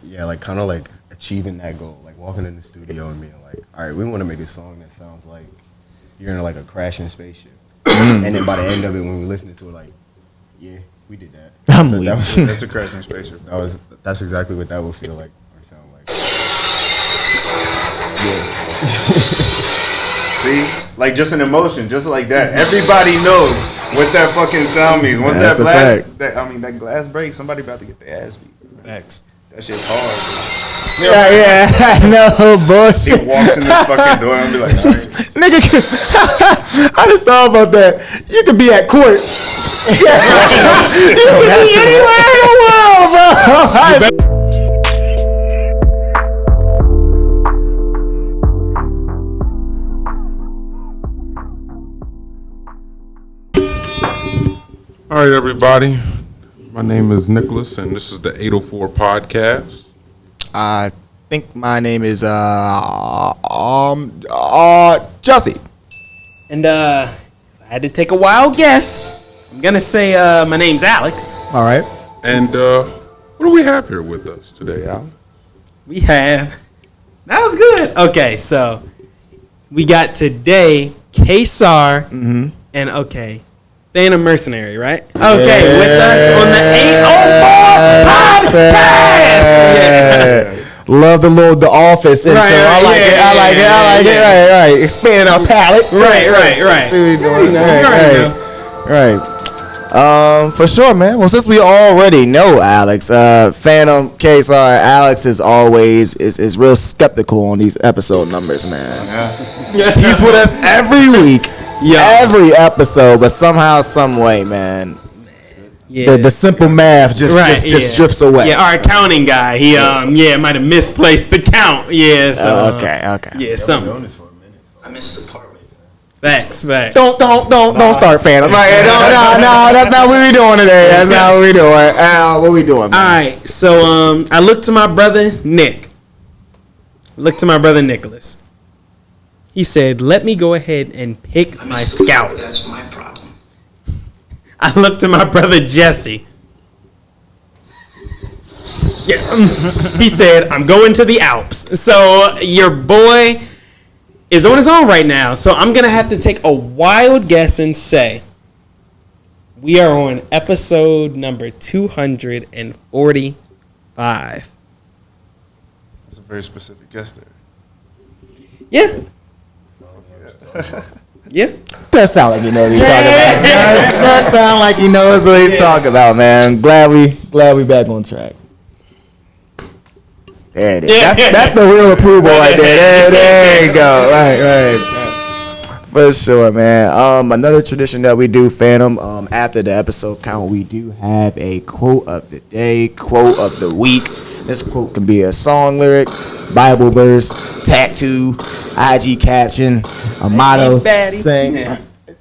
like kind of like achieving that goal, like walking in the studio and being like, all right, we want to make a song that sounds like you're in like a crashing spaceship, and then by the end of it, when we listen to it, like, yeah, we did that. That's a crashing spaceship. That's exactly what that would feel like or sound like. Yeah. See, like just an emotion, just like that. Everybody knows what that fucking sound means. Once that glass breaks, somebody about to get their ass beat. Facts. That shit's hard. Yeah, I know, bullshit. He walks in this fucking door and be like, all right. Nigga, I just thought about that. You could be at court. You could be anywhere in the world, bro. All right, everybody. My name is Nicholas, and this is the 804 podcast. I think my name is Jesse. And if I had to take a wild guess, I'm gonna say my name's Alex. All right. And what do we have here with us today, Al? We have. That was good. Okay, so we got today KaeSar and Phantom Mercenary, right? Okay, with us on the 804 podcast. Yeah. Love the Office intro. I like it. Right. Expanding our palette. Right. See what we're doing. Right. For sure, man. Well, since we already know Alex, Phantom&Ksar, Alex is always is real skeptical on these episode numbers, man. Yeah. He's with us every week. Every episode, but somehow, some way, man. Yeah. The simple math just drifts away. Yeah, our accounting guy, he might have misplaced the count. Yeah, so okay. Yeah, something. I missed the part. Facts. Don't start Phantom. No, that's not what we're doing today. That's not what we're doing. What we doing, man? All right, so I looked to my brother Nick. Looked to my brother Nicholas. He said, let me go ahead and pick my scout. That's my problem. I looked to my brother Jesse. Yeah, he said, I'm going to the Alps. So your boy is on his own right now. So I'm going to have to take a wild guess and say we are on episode number 245. That's a very specific guess there. Yeah. Yeah. That sound like he knows what he's talking about. That sound like he knows what he's talking about, man. Glad we back on track. There it is. That's the real approval right there. There you go. Right. For sure, man. Another tradition that we do, Phantom, after the episode count, we do have a quote of the day, quote of the week. This quote can be a song lyric, Bible verse, tattoo, IG caption, a motto, saying. Yeah.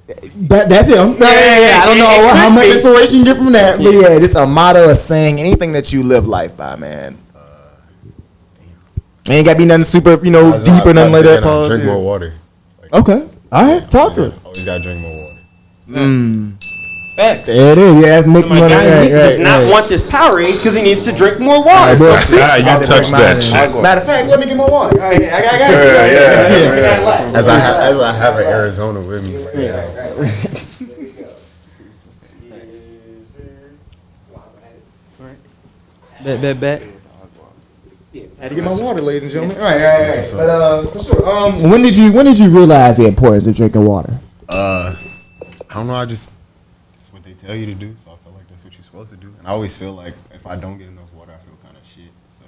That's him. Yeah. I don't know how much inspiration you get from that, but yeah, just a motto, a saying, anything that you live life by, man. Ain't got to be nothing super, deep or nothing like that. Drink more water. Okay. All right. Talk to it. Always got to drink more water. Facts. There it is. Yeah, that's Nick. So my guy Nick does not want this Powerade because he needs to drink more water. You touch that shit. Matter of fact, let me get my water. I got you. As I have an Arizona with me right now. Bet. Had to get my water, ladies and gentlemen. All right. But for sure. When did you realize the importance of drinking water? I don't know. It's what they tell you to do, so I feel like that's what you're supposed to do. And I always feel like if I don't get enough water, I feel kind of shit. So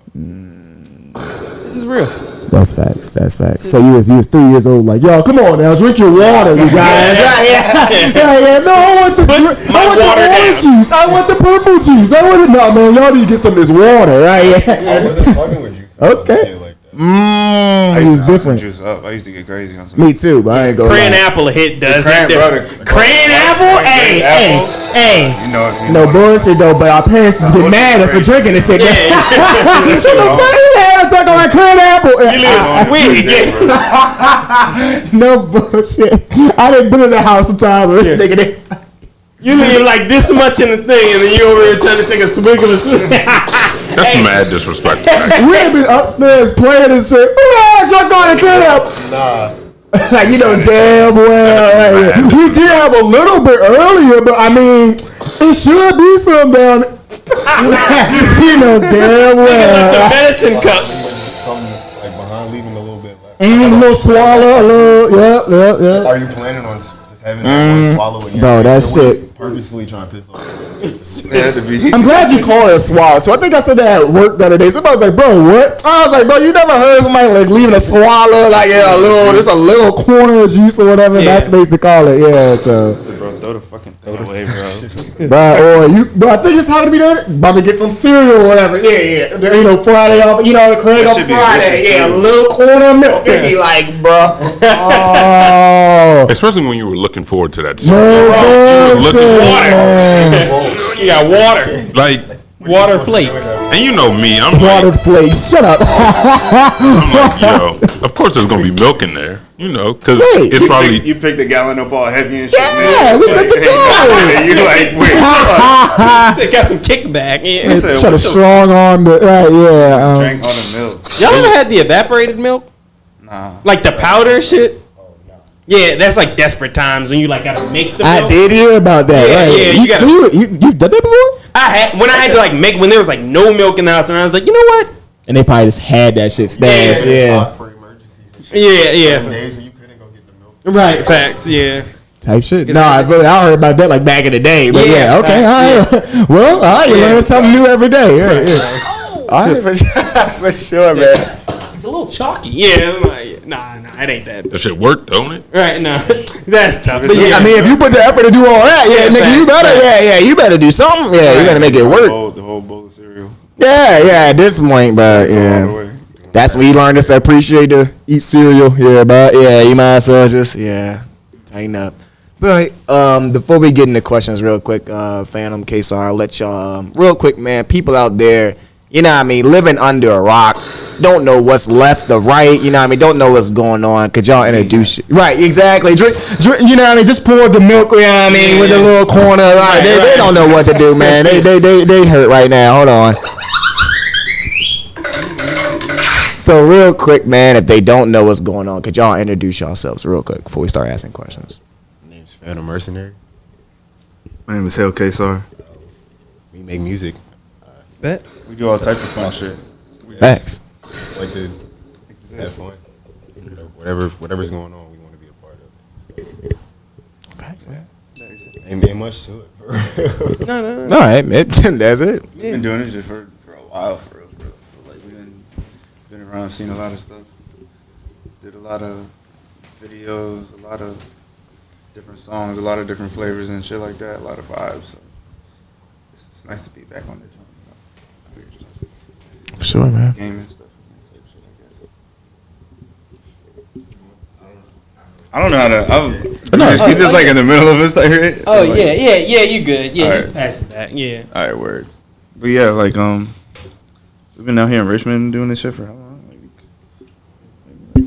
this is real. That's facts. So you was 3 years old, like, yo, come on now, drink your water, you guys. Yeah. No, I want the orange juice. I want the purple juice. No, man, y'all need to get some of this water, right? I wasn't fucking with you. So okay. It was different. Juice up. I used to get crazy on some. Me too, but I ain't going. Crayon apple hit does it. Crayon apple, hey. No bullshit though, but our parents just get mad at us for drinking this shit. I'm talking like crayon apple. You little sweet. No bullshit. I didn't been in the house sometimes where this nigga. You leave like this much in the thing, and then you over here trying to take a swig of a swig. That's mad disrespectful. We ain't been upstairs playing and shit. Oh, y'all going to camp? Nah. Like, you know damn well. Right? We did have a little bit earlier, but I mean, it should be some down. You know damn well. The medicine cup. Something like behind, leaving a little bit left. A little swallow, a little, yep. Are you planning on just having that one swallow? And Bro, that shit. Purposefully trying to piss off. I'm glad you called it a swallow. So I think I said that at work the other day. Somebody was like, bro, what? I was like, bro, you never heard somebody like leaving a swallow, like just a little corner of juice or whatever. Yeah. That's what they used to call it. Yeah, so. Bro, throw the fucking thing away, bro. Bro, I think it's how to be done. About to get some cereal or whatever. Yeah. You know, Friday off. You know, the Craig on Friday. Yeah, a little corner of milk. It'd be like, bro. Oh. Especially when you were looking forward to that. You got water. Like Water flakes. And you know me, I'm Water like, flakes. Shut up. I'm like, yo, of course there's gonna be milk in there, you know, because Wait, it's probably. You picked the gallon up all heavy and shit. Yeah, man. we good to go. And you like, wait, It got some kickback. Yeah. It's try to strong arm the yeah. drank all the milk. Y'all ever had the evaporated milk? Nah. Like the powder shit? Yeah, that's like desperate times when you like gotta make the milk. I did hear about that. Yeah, Right. yeah, you gotta- You done that before? I had to like make when there was like no milk in the house, and I was like, you know what? And they probably just had that shit stashed. Yeah. For emergencies and shit. Yeah. Some days when you couldn't go get the milk. Right, facts. Yeah. Type shit. It's No, I like- heard about that like back in the day. But Yeah, yeah, okay, facts, all right. Well, all right, you Yeah. learn something new every day. Yeah. All right, for sure, man. It's a little chalky. Yeah. I'm like, nah, it ain't that. That shit worked, don't it? Right, no, that's tough. But yeah, I mean, if you put the effort to do all that, yeah, nigga, you facts, better, facts. you better do something. Yeah, you better make it work. The whole bowl of cereal. Yeah, at this point, but All the yeah. way. That's when you learn to appreciate to eat cereal. Yeah, but yeah, you might as well just tighten up. But before we get into questions real quick, Phantom KaeSar, I'll let y'all real quick, man. People out there, you know what I mean, living under a rock, don't know what's left or right. You know what I mean, don't know what's going on. Could y'all introduce right? Exactly. Drink. You know what I mean. Just pour the milk. You know what I mean, with the little corner. Right. They don't know what to do, man. They hurt right now. Hold on. So real quick, man, if they don't know what's going on, could y'all introduce yourselves real quick before we start asking questions? My name's Phantom Mercenary. My name is KaeSar. We make music. bet. We do all types of fun shit. Facts. Just like to have fun. Whatever's going on, we want to be a part of it. So, Facts, man. ain't much to it. No. All right, man. That's it. We've been doing this shit for a while, for real. Like, we've been around, seen a lot of stuff. Did a lot of videos, a lot of different songs, a lot of different flavors and shit like that, a lot of vibes. So it's nice to be back on the joint. We're just Sure, man. gaming stuff and type shit like that. I don't know how to. Just keep this like in the middle of us, like, right? Oh Like, yeah, you good. Yeah, just Alright. pass it back. Yeah. All right, word. But yeah, like we've been out here in Richmond doing this shit for how long? Like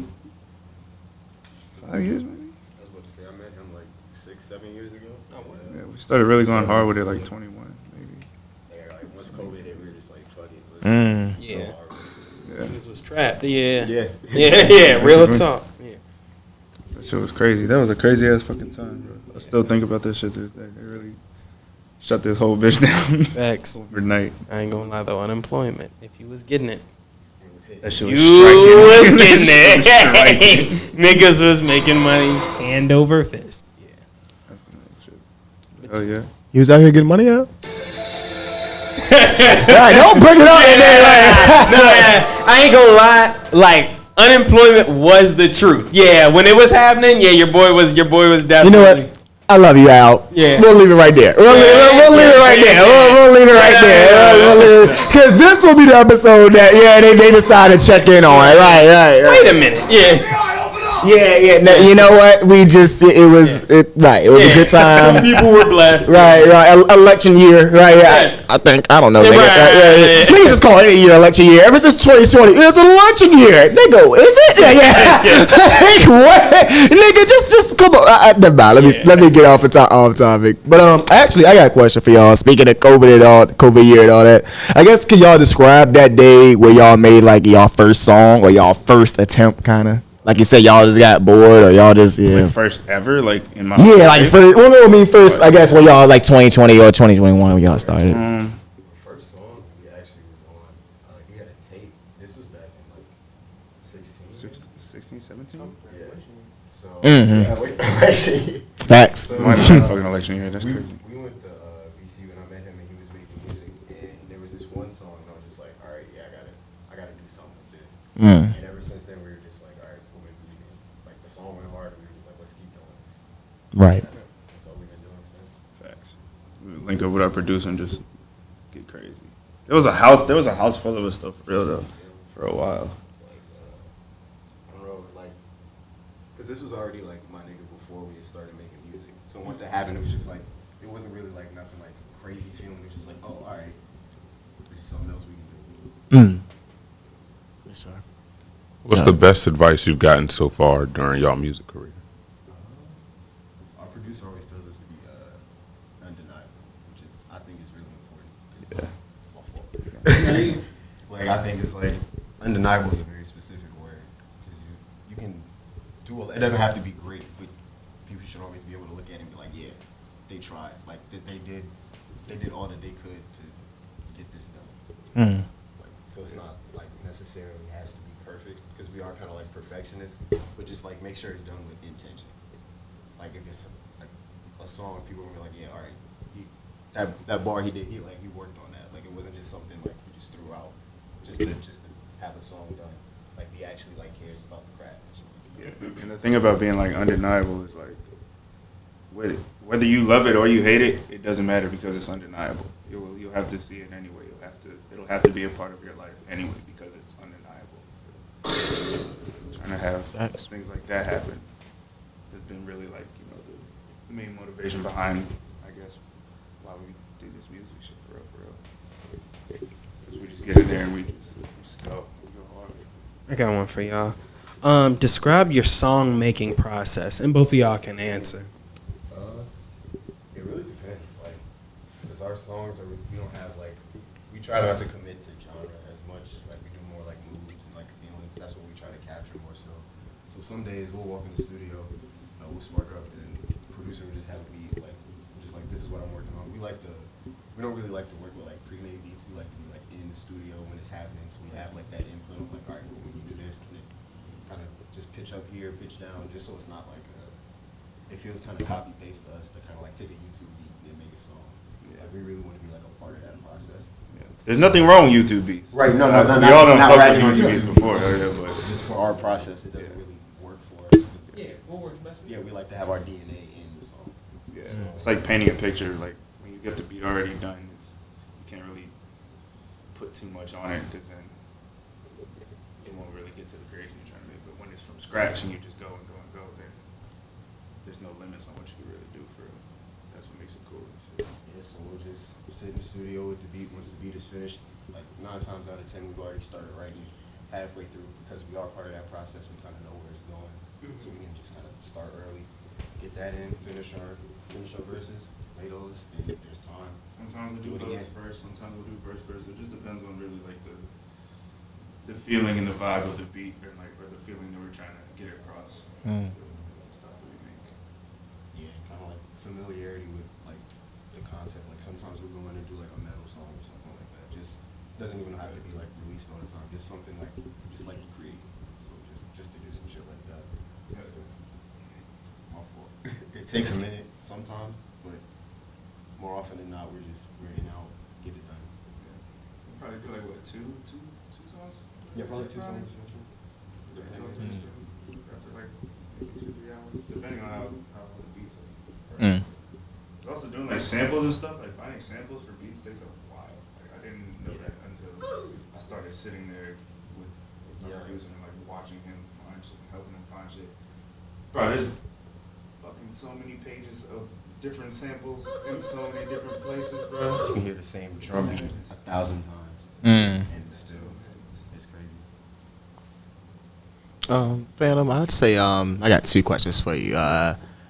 5 years, maybe. I was about to say, I met him like 6-7 years ago. Yeah, we started really going hard with it like 21, maybe. Yeah, like once COVID hit, we were just like, fuck it. Let's Yeah. go hard. Yeah, Niggas was trapped. Yeah. Yeah. Yeah. Real talk. Yeah. that shit was crazy. That was a crazy ass fucking time, bro. I still think about this shit to this day. They really shut this whole bitch down Facts. overnight. I ain't gonna lie though, unemployment. If you was getting it, That shit you was striking. was getting That shit was striking. it. Niggas was making money hand over fist. Yeah. That's some shit. Hell yeah. You was out here getting money out? Right, don't bring it up in there. I ain't gonna lie. Like unemployment was the truth. Yeah, when it was happening, yeah, your boy was definitely. You know what? I love you, Al. Yeah. We'll leave it right there. We'll leave it right there. We'll leave it right there. Because this will be the episode that, they decide to check in on. Right. Wait a minute. Yeah. Yeah. No, you know what? We just it was a good time. Some people were blessed. Right. Election year. Right. Yeah. I think I don't know. Nigga. Right. Niggas just call any year election year. Ever since 2020, it's an election year. Nigga, is it? Yeah. Like, what? Nigga, just come on. Never mind. Let me get off topic. But actually, I got a question for y'all. Speaking of COVID year and all that, I guess can y'all describe that day where y'all made like y'all first song or y'all first attempt, kind of? Like you said, y'all just got bored, or y'all just Like first ever, like in my like first. Well, no, I mean first. I guess when y'all like 2020 or 2021 when y'all started. First song we actually was on. He had a tape. This was back in like 16, 17? Yeah. So Mm-hmm. actually, Facts. Might have been fucking election year. That's crazy. we went to BCU and I met him and he was making music and there was this one song and I was just like, all right, yeah, I gotta do something with this. And ever since then we were just like, all right, cool, maybe we can. Like the song went hard and we were just like, let's keep doing this. Right. That's all we've been doing since. Facts. We would link up with our producer and just get crazy. There was a house full of us though, for real though, for a while. It's like, I don't know, like, because this was already like my nigga before we had started making music. So once that happened, it was just like, it wasn't really like nothing like crazy feeling. It was just like, oh, all right, this is something else we can do. What's the best advice you've gotten so far during y'all music career? Our producer always tells us to be undeniable, which is, I think is really important. It's Yeah. my fault. Like, I think it's like, undeniable is a very specific word. Because you can do, it doesn't have to be great, but people should always be able to look at it and be like, yeah, they tried. Like, they did all that they could to get this done. Like, so it's not like necessarily has to be perfect because we are kind of like perfectionists, but just like make sure it's done with intention. Like if it's like a song, people will be like, yeah, all right, that bar he did, he worked on that. Like it wasn't just something like he just threw out just to have a song done. Like he actually like cares about the craft and shit. Yeah. And the thing about being like undeniable is like, whether you love it or you hate it, it doesn't matter because it's undeniable. You'll have to see it anyway. It'll have to be a part of your life anyway because it's undeniable. Trying to have things like that happen has been really like, the main motivation behind, I guess, why we do this music shit for real. Because we just get in there and we just go hard. I got one for y'all. Describe your song making process, and both of y'all can answer. It really depends, like, because our songs we don't have like, we try not to commit to genre as much. Like we do more like moods and like feelings. That's what we try to capture more so. So some days we'll walk in the studio, we'll spark up, and the producer will just have a beat, like just like this is what I'm working on. We don't really like to work with like pre-made beats. We like to be like in the studio when it's happening, so we have like that input of like, all right, well, when you do this, can it kind of just pitch up here, pitch down, just so it's not like it feels kind of copy paste to us to kind of like take a YouTube beat and make a song. Yeah. Like we really want to be like a part of that process. Yeah. There's nothing wrong with YouTube beats. Right? No, we all done not fucked ragging on with YouTube beats before. Just, Yeah, but just for our process, it doesn't Yeah. really work for us. What works best for Yeah, we like to have our DNA in the song. yeah, So, it's like painting a picture. Like when you get the beat already done, you can't really put too much on it because then it won't really get to the creation you're trying to make. But when it's from scratch and you just go and go and go, then there's no limits on what you can really do for it. That's what makes it cool. yeah, so we'll just sit in the studio with the beat. Once the beat is finished, like 9 times out of 10, we've already started writing halfway through because we are part of that process. We kind of know where it's going, so we can just kind of start early, get that in, finish our verses, play those, and if there's time. Sometimes Do we'll it do again. verse, sometimes we'll do verse. It just depends on really like the feeling and the vibe of the beat and like or the feeling that we're trying to get across. The stuff that we make. Yeah, kind of like familiarity with like the concept. Like sometimes we'll go in and do like a metal song or something like that. Just doesn't even have to be like released all the time. Just something like we just like to create. So just to do some shit like that. Yeah. So, my fault. It takes a minute sometimes, but more often than not, we're in out, get it done. We'll probably do like what two songs? Yeah, probably 2 songs. After like maybe 2-3 hours, depending on how the beats are. It's also doing like samples and stuff. Like finding samples for beats takes a while. Like I didn't know that until I started sitting there with my producer and like watching him find shit and helping him find shit. Bro, there's fucking so many pages of different samples in so many different places, bro. You can hear the same drum beat 1,000 times, Mm. and it's still it's crazy. Phantom, I'd say I got 2 questions for you.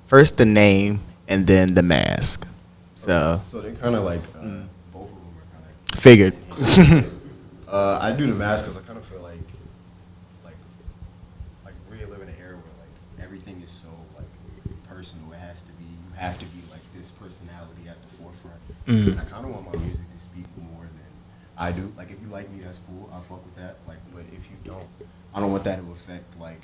First the name and then the mask. So they're kind of like both of them are kind of. figured. I do the mask because I kind of feel like we're living in an era where like everything is so like personal. It has to be. You have to be like this personality at the forefront. And I kind of want my music to speak more than I do. Like if you like me, that's cool. I'll fuck with that. Like, but if you don't, I don't want that to affect like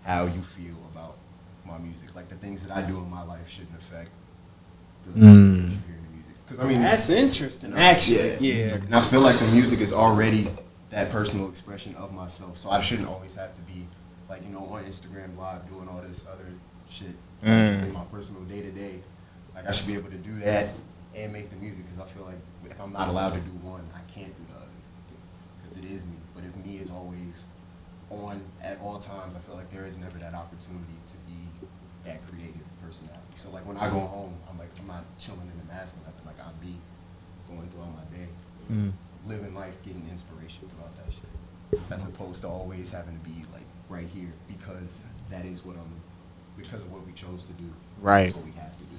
how you feel about my music. Like the things that I do in my life shouldn't affect the hearing the music. Because I mean, That's interesting. Actually, yeah. And I feel like the music is already that personal expression of myself, so I shouldn't always have to be like, you know, on Instagram Live doing all this other shit in my personal day to day. Like I should be able to do that and make the music, because I feel like if I'm not allowed to do one, I can't do the other, because it is me. But if me is always on at all times, I feel like there is never that opportunity to be that creative personality. So like when I go home, I'm not chilling in the mask or nothing. Like I'll be going throughout my day, living life, getting inspiration throughout that shit, as opposed to always having to be like right here, because that is what because of what we chose to do. Right. That's what we have to do.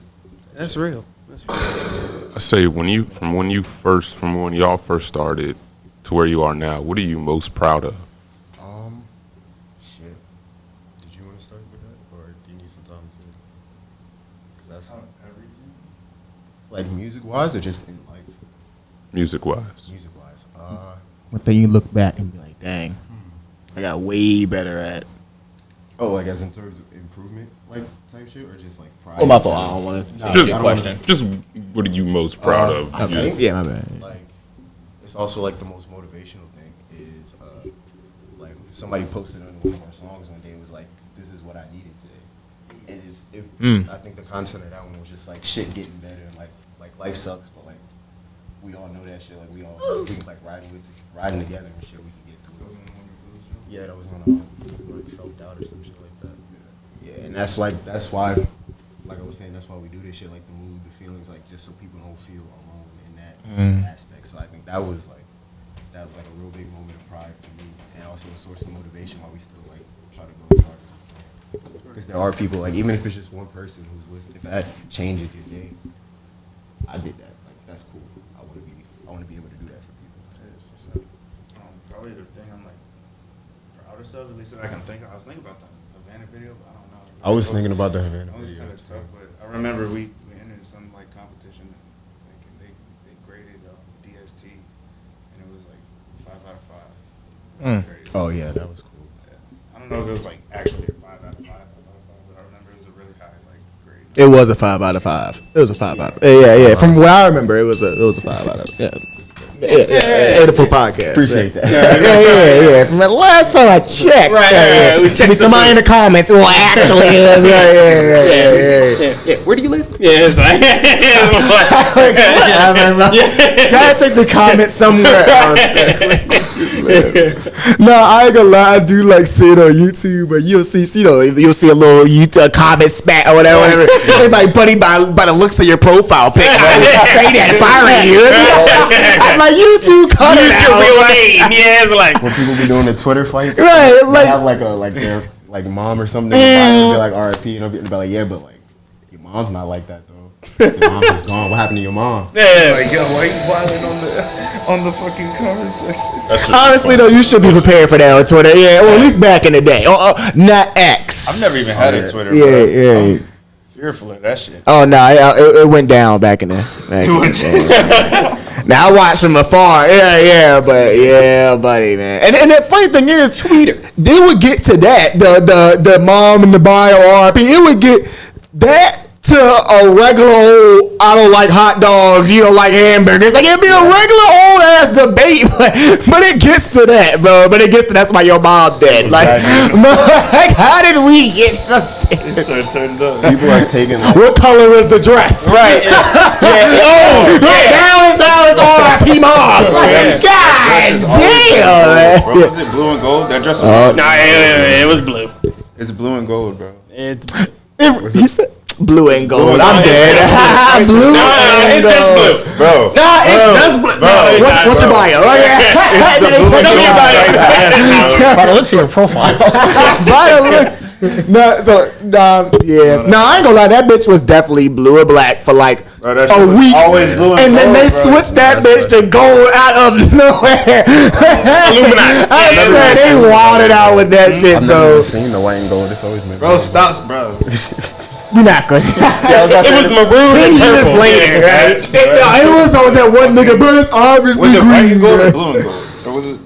That's real. I say from when y'all first started to where you are now, what are you most proud of? Shit. Did you want to start with that, or do you need some time to say? Because that's Everything. like music wise, or just in life. Music wise. Music wise. What thing you look back and be like, dang, I got way better at. Oh, like as in terms of improvement, like type shit, or just like pride. Oh, my fault. I don't want to. Just question. Just what are you most proud of? I think, Yeah, my bad. like, it's also like the most motivational thing is like somebody posted on one of our songs one day. It was like, this is what I needed today, and I think the content of that one was just like shit getting better, and like life sucks, but like we all know that shit. Like we can like riding together and shit. We can get through it. Yeah, that was on like self-doubt or some shit like that. Yeah, and that's why, like I was saying, that's why we do this shit, like the mood, the feelings, like just so people don't feel alone in that aspect. So I think that was like a real big moment of pride for me, and also a source of motivation while we still like try to go as hard as we can. Because there are people, like even if it's just one person who's listening, if that changes your day, I did that. Like that's cool. I want to be able to do that for people. Probably the thing I'm like proudest of, at least that I can think of. I was thinking about the Havana video, but I don't know. I was thinking about the Havana That was video kind of too. tough, but I remember we entered some like competition, like and they graded DST, and it was like 5 out of 5. Crazy. Oh yeah, that was cool. Yeah. I don't know if it was like actually a 5 out of 5, but I remember it was a really high like grade. It was a 5 out of 5. It was a 5 out of. Yeah. From what I remember, it was a 5 out of. Yeah. Yeah. Beautiful podcast. Appreciate that. Yeah. From the last time I checked. Right. We checked Somebody in the comments. Well, actually, Yeah. Where do you live? Yeah, it's like, gotta take the comment somewhere else. No, I ain't gonna lie. I do like see it on YouTube, but you'll see a little YouTube comment spat or whatever. Everybody, buddy, by the looks of your profile pic, I would say that if I were you. I'm like, YouTube, cut it use your out. real name. Yeah, it's like. When people be doing the Twitter fights, Right, they like- have like their like mom or something and be like RIP, and they'll be like, yeah, but like your mom's not like that though. Your mom's just gone. What happened to your mom? Yeah. Like, yo, why you violent on the fucking comment section? Honestly, though, you should be prepared for that on Twitter. Yeah, or at least back in the day. Not X. I've never even had a Twitter. Yeah, bro. yeah. I'm fearful of that shit. Oh no, it went down back in the. Now I watch from afar. Yeah, buddy, man. And the funny thing is, Twitter. They would get to that. The mom and the bio RP. It would get that to a regular old, I don't like hot dogs, you don't like hamburgers. Like, it'd be a regular old ass debate, but it gets to that, bro. But it gets to that's why your mom dead. Like, how did we get to this? Turned up. People are taking like, What color is the dress? Right. Now it's R.I.P. mom. Like, God damn, man. Bro, was it blue and gold? That dress was Nah, it was blue. It It's blue and gold, bro. It's He said blue and gold. I'm dead. Blue and it's just gold. blue. Bro. Nah, it's just blue. No, What's your bio? Tell me about it. By the looks of your profile. Bio looks. No, so yeah. No, I ain't gonna lie. That bitch was definitely blue or black for like Bro, that a shit was week, always blue and then gold, they bro. switched that bitch to gold out of nowhere. Illuminati. I swear they wilded out with that shit, I've never though. even seen the white and gold. It's always been. Bro, stop, bro. We not good. It was maroon 10 and years purple. later, right? It was always that one nigga, but it's obviously Was it white green. and gold or right? blue and gold? Or was it?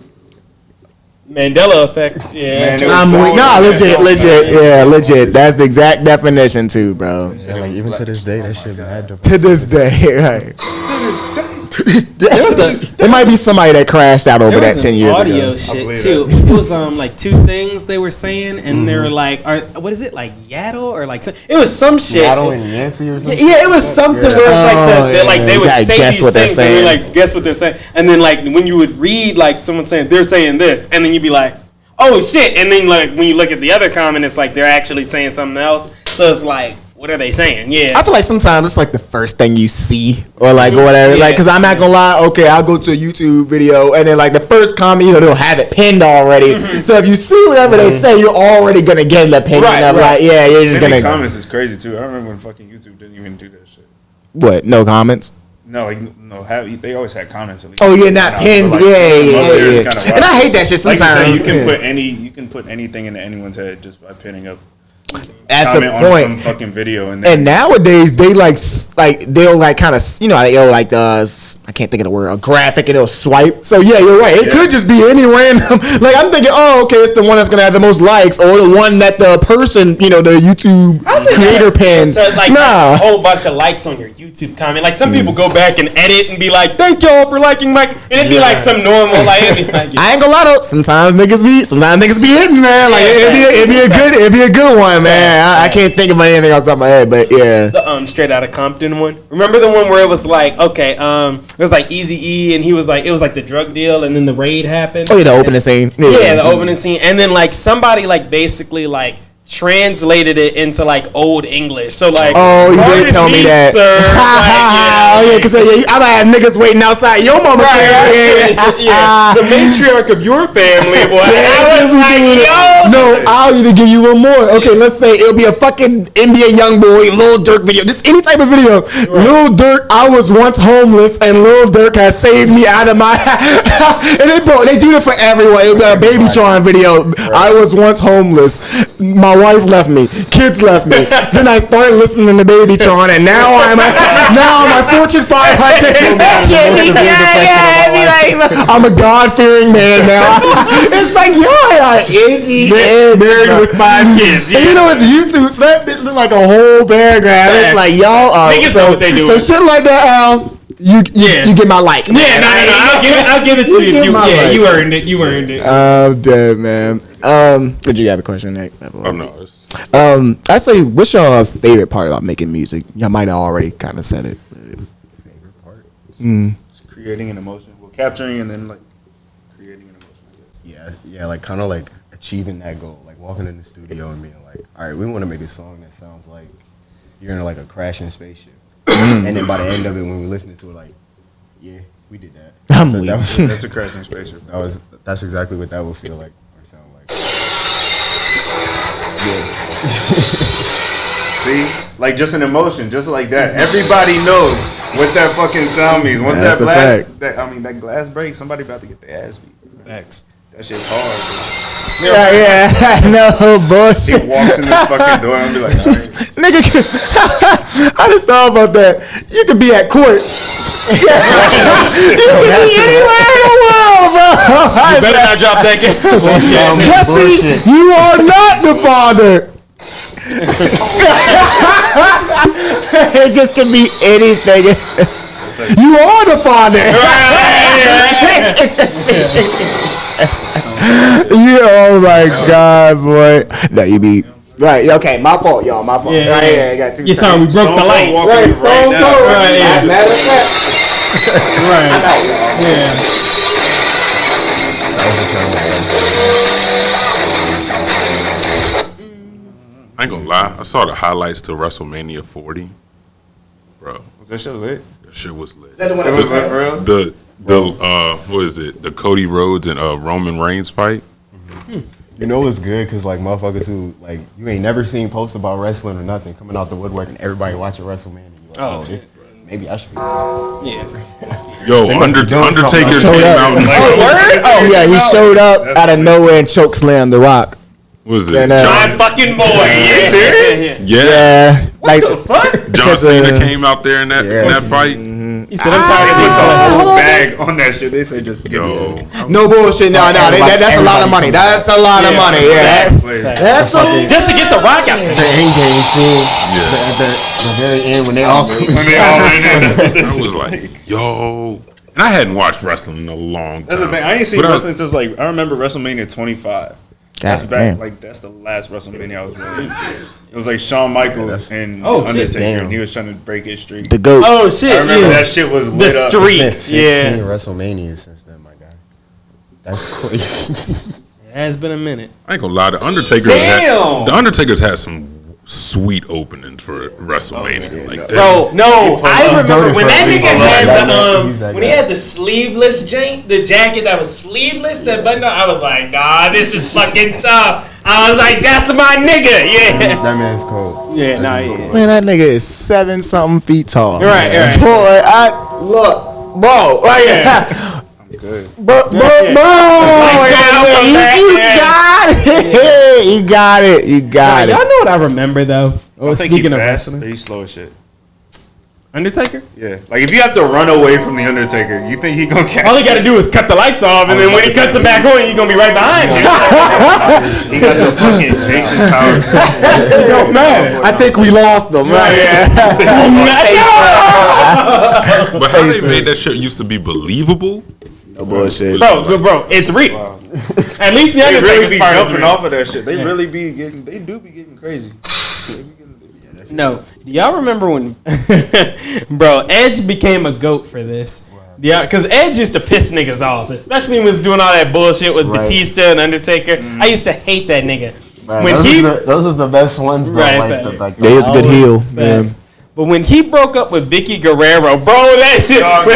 Mandela effect. Yeah. Man, it was I'm gold. weak. Nah, legit. Yeah, legit. That's the exact definition too, bro. Yeah, like even to this day, that shit mad different. To this day, right? It might be somebody that crashed out over There that was 10 an years audio ago. shit believe too. It was like two things they were saying, and they were like, "What is it like Yaddle or like?" It was some shit. Yaddle and Yancey or something. Yeah, it was something where it's like they you would gotta say guess these what they're things and you're saying. like guess what they're saying, and then like when you would read like someone saying they're saying this, and then you'd be like, oh shit, and then like when you look at the other comment, it's like they're actually saying something else. So it's like, what are they saying? Yeah, I feel like sometimes it's like the first thing you see or like whatever. Yeah. Like, cause I'm not gonna lie. Okay, I'll go to a YouTube video and then like the first comment, they'll have it pinned already. So if you see whatever they say, you're already gonna get an opinion Right, of right. like, yeah, you're just Any gonna. comments is crazy too. I remember when fucking YouTube didn't even do that shit. What? No comments? No, like no, they always had comments. At least. Oh yeah, not pinned. Like, Yeah. it's kinda And I wild. hate that shit Like sometimes. you said, Yeah. you can put anything into anyone's head just by pinning up. That's comment a on point. some fucking video and then And nowadays they like they'll like kind of they'll like I can't think of the word, a graphic, and it'll swipe. So yeah, you're right. It could just be any random. Like I'm thinking, oh okay, it's the one that's gonna have the most likes, or the one that the person the YouTube creator pins. So like a Nah, whole bunch of likes on your YouTube comment. Like some people go back and edit and be like, "Thank y'all for liking my," and it'd be like some normal like. It'd be like I ain't gonna lie though. Sometimes niggas be hitting, man. Like Yeah, it'd be a good one, man. I can't think of anything off the top of my head, but yeah. the Straight Outta Compton one. Remember the one where it was like, okay, it was like Eazy-E, and he was like, it was like the drug deal, and then the raid happened. Oh yeah, the opening scene. Yeah, the opening scene, and then like somebody like basically like translated it into like old English. So like, Oh, you did pardon tell me that. sir. Oh yeah, because I might have niggas waiting outside your mama. Yeah, the matriarch of your family, boy. I was like, yo. No, I'll even give you one more. Okay, let's say it'll be a fucking NBA young boy, Lil Durk video, just any type of video. Lil Durk, I was once homeless, and Lil Durk has saved me out of my. And they do it for everyone. It'll be a baby Tron video. I was once homeless. My wife left me. Kids left me. Then I started listening to Baby Tron, and now I'm a Fortune 500. I'm a God-fearing man now. It's like, yo, Married with 5 kids. and you know it's YouTube, so that bitch look like a whole paragraph. It's like y'all are Niggas know what they doing. So shit like that, you get my like. Yeah, no. I'll give it to you. get my like. You earned it. You earned it. I'm dead, man. Did you have a question, Nick? Oh no, it's, I say, what's your favorite part about making music? Y'all might have already kind of said it. Favorite part? it's creating an emotion. Well, capturing and then like creating an emotion. Yeah, like kind of like achieving that goal, like walking in the studio and being like, all right, we want to make a song that sounds like you're in like a crashing spaceship, and then by the end of it, when we listen to it, like, yeah, we did that. I'm So weak. That's a crashing spaceship. that's exactly what that would feel like or sound like. See, like just an emotion, just like that. Everybody knows what that fucking sound means. Once That's a fact. that glass breaks, somebody about to get their ass beat. Thanks. That shit's hard. Yeah, no He bullshit. walks in this fucking door and be like, all right. Nigga, I just thought about that. You could be at court. You could be anywhere in the world, bro. You better not drop that game. Jesse, you are not the father. It just can be anything. You are the father. It just oh my god, boy. No, you be right. Okay, my fault, y'all. My fault. Yeah, Right yeah. here, I got 2 Yeah, sorry, we broke the Stone lights. Cold Right, walking Stone right now. Cold. Right, yeah. Matter of fact. Right. Yeah. ain't gonna lie. I saw the highlights to WrestleMania 40. Bro, Was that shit lit? that shit was lit. Is that the one It that was was lit for real? The what is it? The Cody Rhodes and Roman Reigns fight. You know what's good? Because, like, motherfuckers who, like, you ain't never seen posts about wrestling or nothing coming out the woodwork and everybody watching WrestleMania. You like, Oh, this, maybe I should be. Yeah. Yo, must be doing Undertaker something. came Showed up. out. And Word? Oh, Yeah, he showed up out of nowhere and choke slammed The Rock. what was And, it? My fucking boy. Yeah. Serious? Yeah. Like, Fuck. John Cena came out there in that fight. He said, I'm tired of Put this the guy. whole bag on that shit. They say just give it to Yo, me. no bullshit. No, that's a lot of money. That's a lot of money. Yeah, that's a Just to get the rock out. The end game scene. Yeah. At the very end when they all come. I was like, yo. And I hadn't watched wrestling in a long time. That's the thing. I ain't seen But wrestling since like I remember WrestleMania 25. That's God back damn. like that's the last WrestleMania I was really into. It was like Shawn Michaels and Oh, shit. Undertaker, Damn. and he was trying to break his streak. the goat. Oh, shit. I remember yeah. that shit was The lit up. streak. It's been 15 Yeah. WrestleMania since then, my guy. That's crazy. It has been a minute. I ain't gonna lie, the Undertaker's had some sweet openings for WrestleMania. Like that. Bro, no, I remember when that He's nigga had he's that when he guy. had the sleeveless the jacket that was sleeveless, that button up, I was like, nah, this is fucking tough. I was like, that's my nigga. Yeah. That man's cold. Yeah, nah, yeah. Man, that nigga is 7-something feet tall. Right. Boy, I look, bro. Good. Bro, Yeah. you got it. You got Y'all it. know what I remember though? Oh, I think he's speaking of fast, wrestling, but he's slow as shit. Undertaker. Yeah, like if you have to run away from the Undertaker, you think he gonna catch? All he got to do is cut the lights off, and then when he cuts it back on, he's gonna be right behind you. He got the fucking Jason Power. It don't matter. I think we lost them. Right? But how they made that shit used to be believable? No bullshit. Bro, it's real. At least the They really Undertaker's be part is jumping real. off of that shit. They really be getting. They do be getting crazy. No, do y'all remember when, bro, Edge became a goat for this? Yeah, because Edge used to piss niggas off, especially when he was doing all that bullshit with Batista and Undertaker. I used to hate that nigga. Right, When those is the best ones, though. Right, Like, facts. Yeah, he was a good heel. But, but when he broke up with Vicky Guerrero, bro, I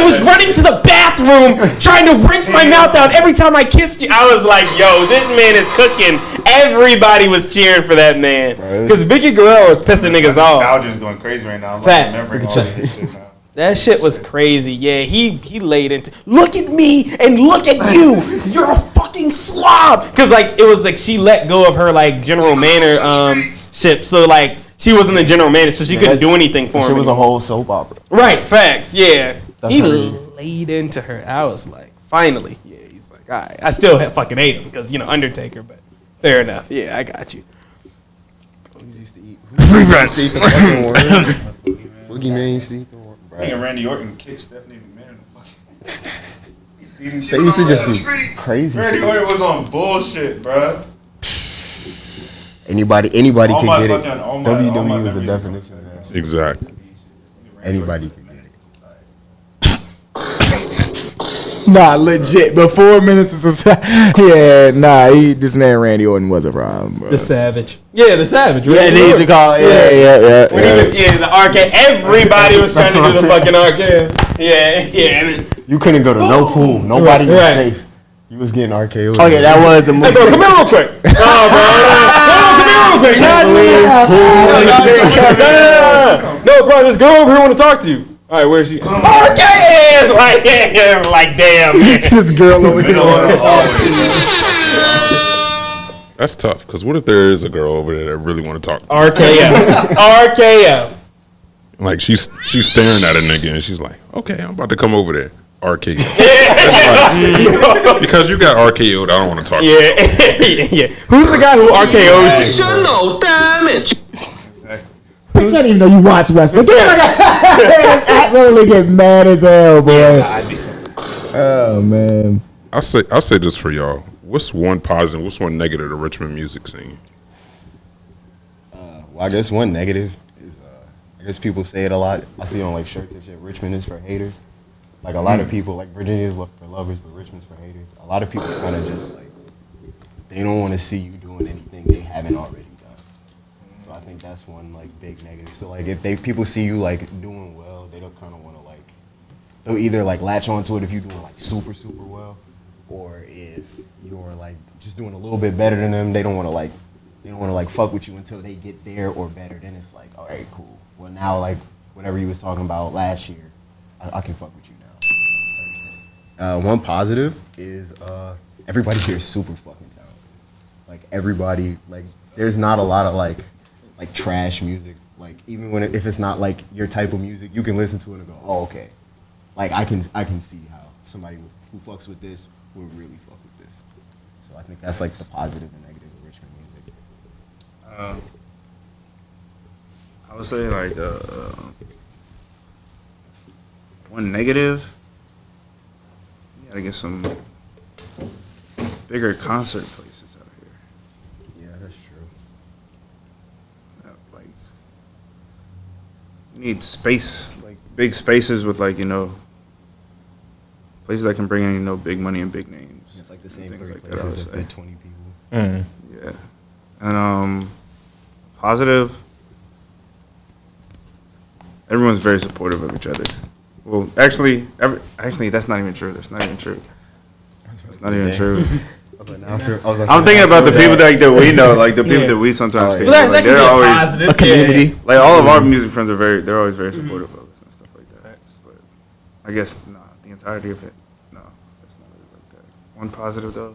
was running to the bathroom trying to rinse my mouth out every time I kissed you. I was like, yo, this man is cooking. Everybody was cheering for that man. Because Vicky Guerrero was pissing niggas off. Nostalgia's going crazy right now. I'm like Facts. remembering all this shit now. That shit was crazy. Yeah, he laid into. Look at me and look at you. You're a fucking slob. Cause like it was like she let go of her like general manager ship. So like she wasn't the general manager, so she couldn't do anything for him. It was a whole soap opera. Right, facts. Yeah, That's he how laid into her. I was like, finally. Yeah, he's like, all right. I still fucking hate him because Undertaker, but fair enough. Yeah, I got you. Boogie Man used to eat the worm. I think Randy Orton kicked Stephanie McMahon in the fucking. They used to just do crazy Randy shit. Orton was on bullshit, bruh. Anybody All could my get it. fucking- all my- all my WWE was the memories definition of that shit. Exactly. Anybody could get it. Nah, legit. But 4 minutes of society. Yeah, nah. This man Randy Orton was a problem, bro. The Savage. Yeah, the Savage. Yeah, they used to call it. Yeah. When the arcade, everybody was trying to do That's the what fucking arcade. Yeah. And then, You couldn't go to no pool. Nobody was Right. safe. You was getting RKO. Oh yeah, that was the movie. bro, come here real quick. No, come here real quick. No, bro, this girl over here want to talk to you. All right, where is she? Arcade! Like damn. This girl over here. That's tough. Cause what if there is a girl over there that really want to talk? RKO. Like she's staring at a nigga and she's like, okay, I'm about to come over there. RKO. Because you got RKO'd, I don't want to talk. Yeah. Who's the guy who RKO'd you? No damage. Bitch, I didn't even know you watch wrestling. Get my guy. Absolutely get mad as hell, boy. Oh man. I'll say this for y'all. What's one positive? What's one negative of the Richmond music scene? Well, I guess one negative is, I guess people say it a lot. I see on like shirts and shit, Richmond is for haters. Like a lot of people, like Virginia's for lovers, but Richmond's for haters. A lot of people kind of just like they don't want to see you doing anything they haven't already done. So I think that's one like big negative. So like if people see you like doing well, they don't kind of want to like, they'll either like latch onto it if you're doing like super well, or if you're like just doing a little bit better than them, they don't want to like fuck with you until they get there or better. Then it's like, all right, cool. Well, now like whatever you was talking about last year, I can fuck with you now. One positive is everybody here is super fucking talented. Like everybody, like there's not a lot of like trash music. Like even if it's not like your type of music, you can listen to it and go, oh okay. Like I can see how somebody who fucks with this would really fuck with this. So I think that's like the positive and negative of Richmond music. I would say like one negative. You gotta get some bigger concert places out here. Yeah, that's true. Like you need space, like big spaces with like places that can bring in big money and big names. It's like the same things like places that, I would that say. fit 20 people. Yeah, and positive. Everyone's very supportive of each other. Well, actually, that's not even true. That's not even true. That's not even true. I'm thinking about the people that we know, like the people that we sometimes think. Well, Like, that they're can be always positive. A community. like all of our music friends are they're always very supportive of us and stuff like that. But I guess the entirety of it, no, it's not really like that. One positive though,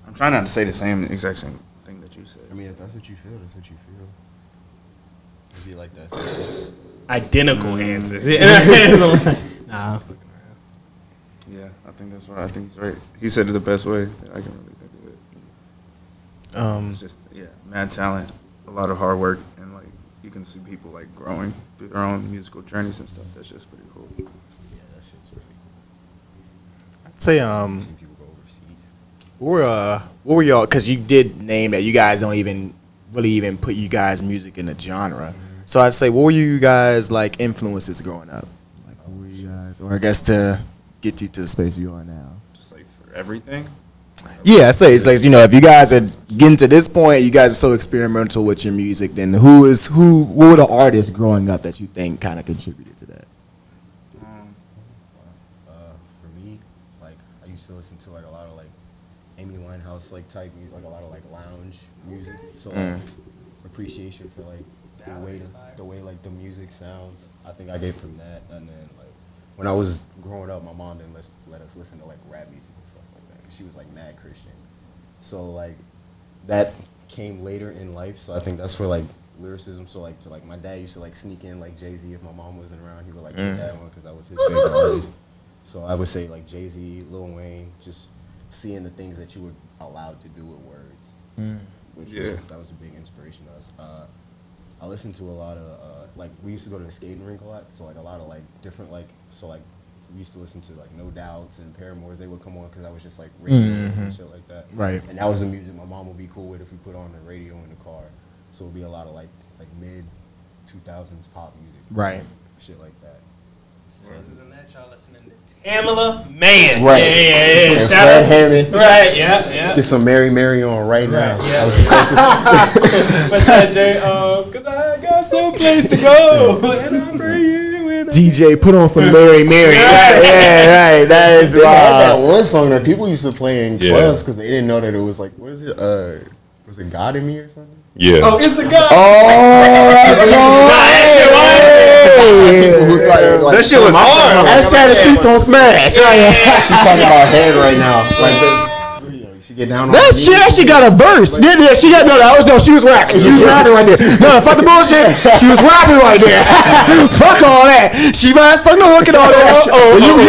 I'm trying not to say the exact same thing that you said. I mean, if that's what you feel, that's what you feel. It'd be like that. Identical answers. Nah. Yeah, I think that's right. I think he's right. He said it the best way that I can really think of it. It's just mad talent, a lot of hard work, and like you can see people like growing through their own musical journeys and stuff. That's just pretty cool. Yeah, that shit's really cool. I'd say Seeing people go overseas. what were y'all? Because you did name that you guys don't even really put you guys' music in a genre. So I'd say, what were you guys like influences growing up? Like, who were you guys, or I guess to get you to the space you are now? Just like for everything. Yeah, I say it's like if you guys are getting to this point, you guys are so experimental with your music. Then who were the artists growing up that you think kind of contributed to that? For me, like I used to listen to like a lot of like Amy Winehouse like type music, like a lot of like lounge music. So like, appreciation for like the way like the music sounds. I think I get from that. And then like when I was growing up, my mom didn't let us listen to like rap music and stuff like that. 'Cause she was like mad Christian. So like that came later in life. So I think that's where like lyricism. So like to like my dad used to like sneak in like Jay-Z if my mom wasn't around. He would like get that one because that was his favorite artist. So I would say like Jay-Z, Lil Wayne, just seeing the things that you were allowed to do with words, which that was a big inspiration to us. I listened to a lot of like we used to go to the skating rink a lot, so like a lot of like different like we used to listen to like No Doubts and Paramours. They would come on because I was just like radio hits and shit like that. Right. And that was the music my mom would be cool with if we put on the radio in the car. So it'd be a lot of like mid 2000s pop music. Right. Shit like that. Other than that, y'all listening to Tamala Man. Right. Yeah. And Shout Fred out. Hammond. Right. Yeah. Get some Mary Mary on right now. Right, yeah. That was the closest. What's that, Jay? 'Cause I got someplace to go, and I'm praying when I DJ, put on some Mary Mary. Right. That is They had that wild. one song that people used to play in Yeah. clubs because they didn't know that it was like, what is it? Was it God in Me or something? Yeah. Oh, it's a guy. People who thought it, like, That shit was hard. That's how the streets on Smash. Right. She's talking about head right now. Like, she get down on That her shit knees. actually got a verse. Yeah, she got she was rapping. She was rapping right there. No, fuck the bullshit. She was rapping right there. Fuck all that. She might suck no look at all that.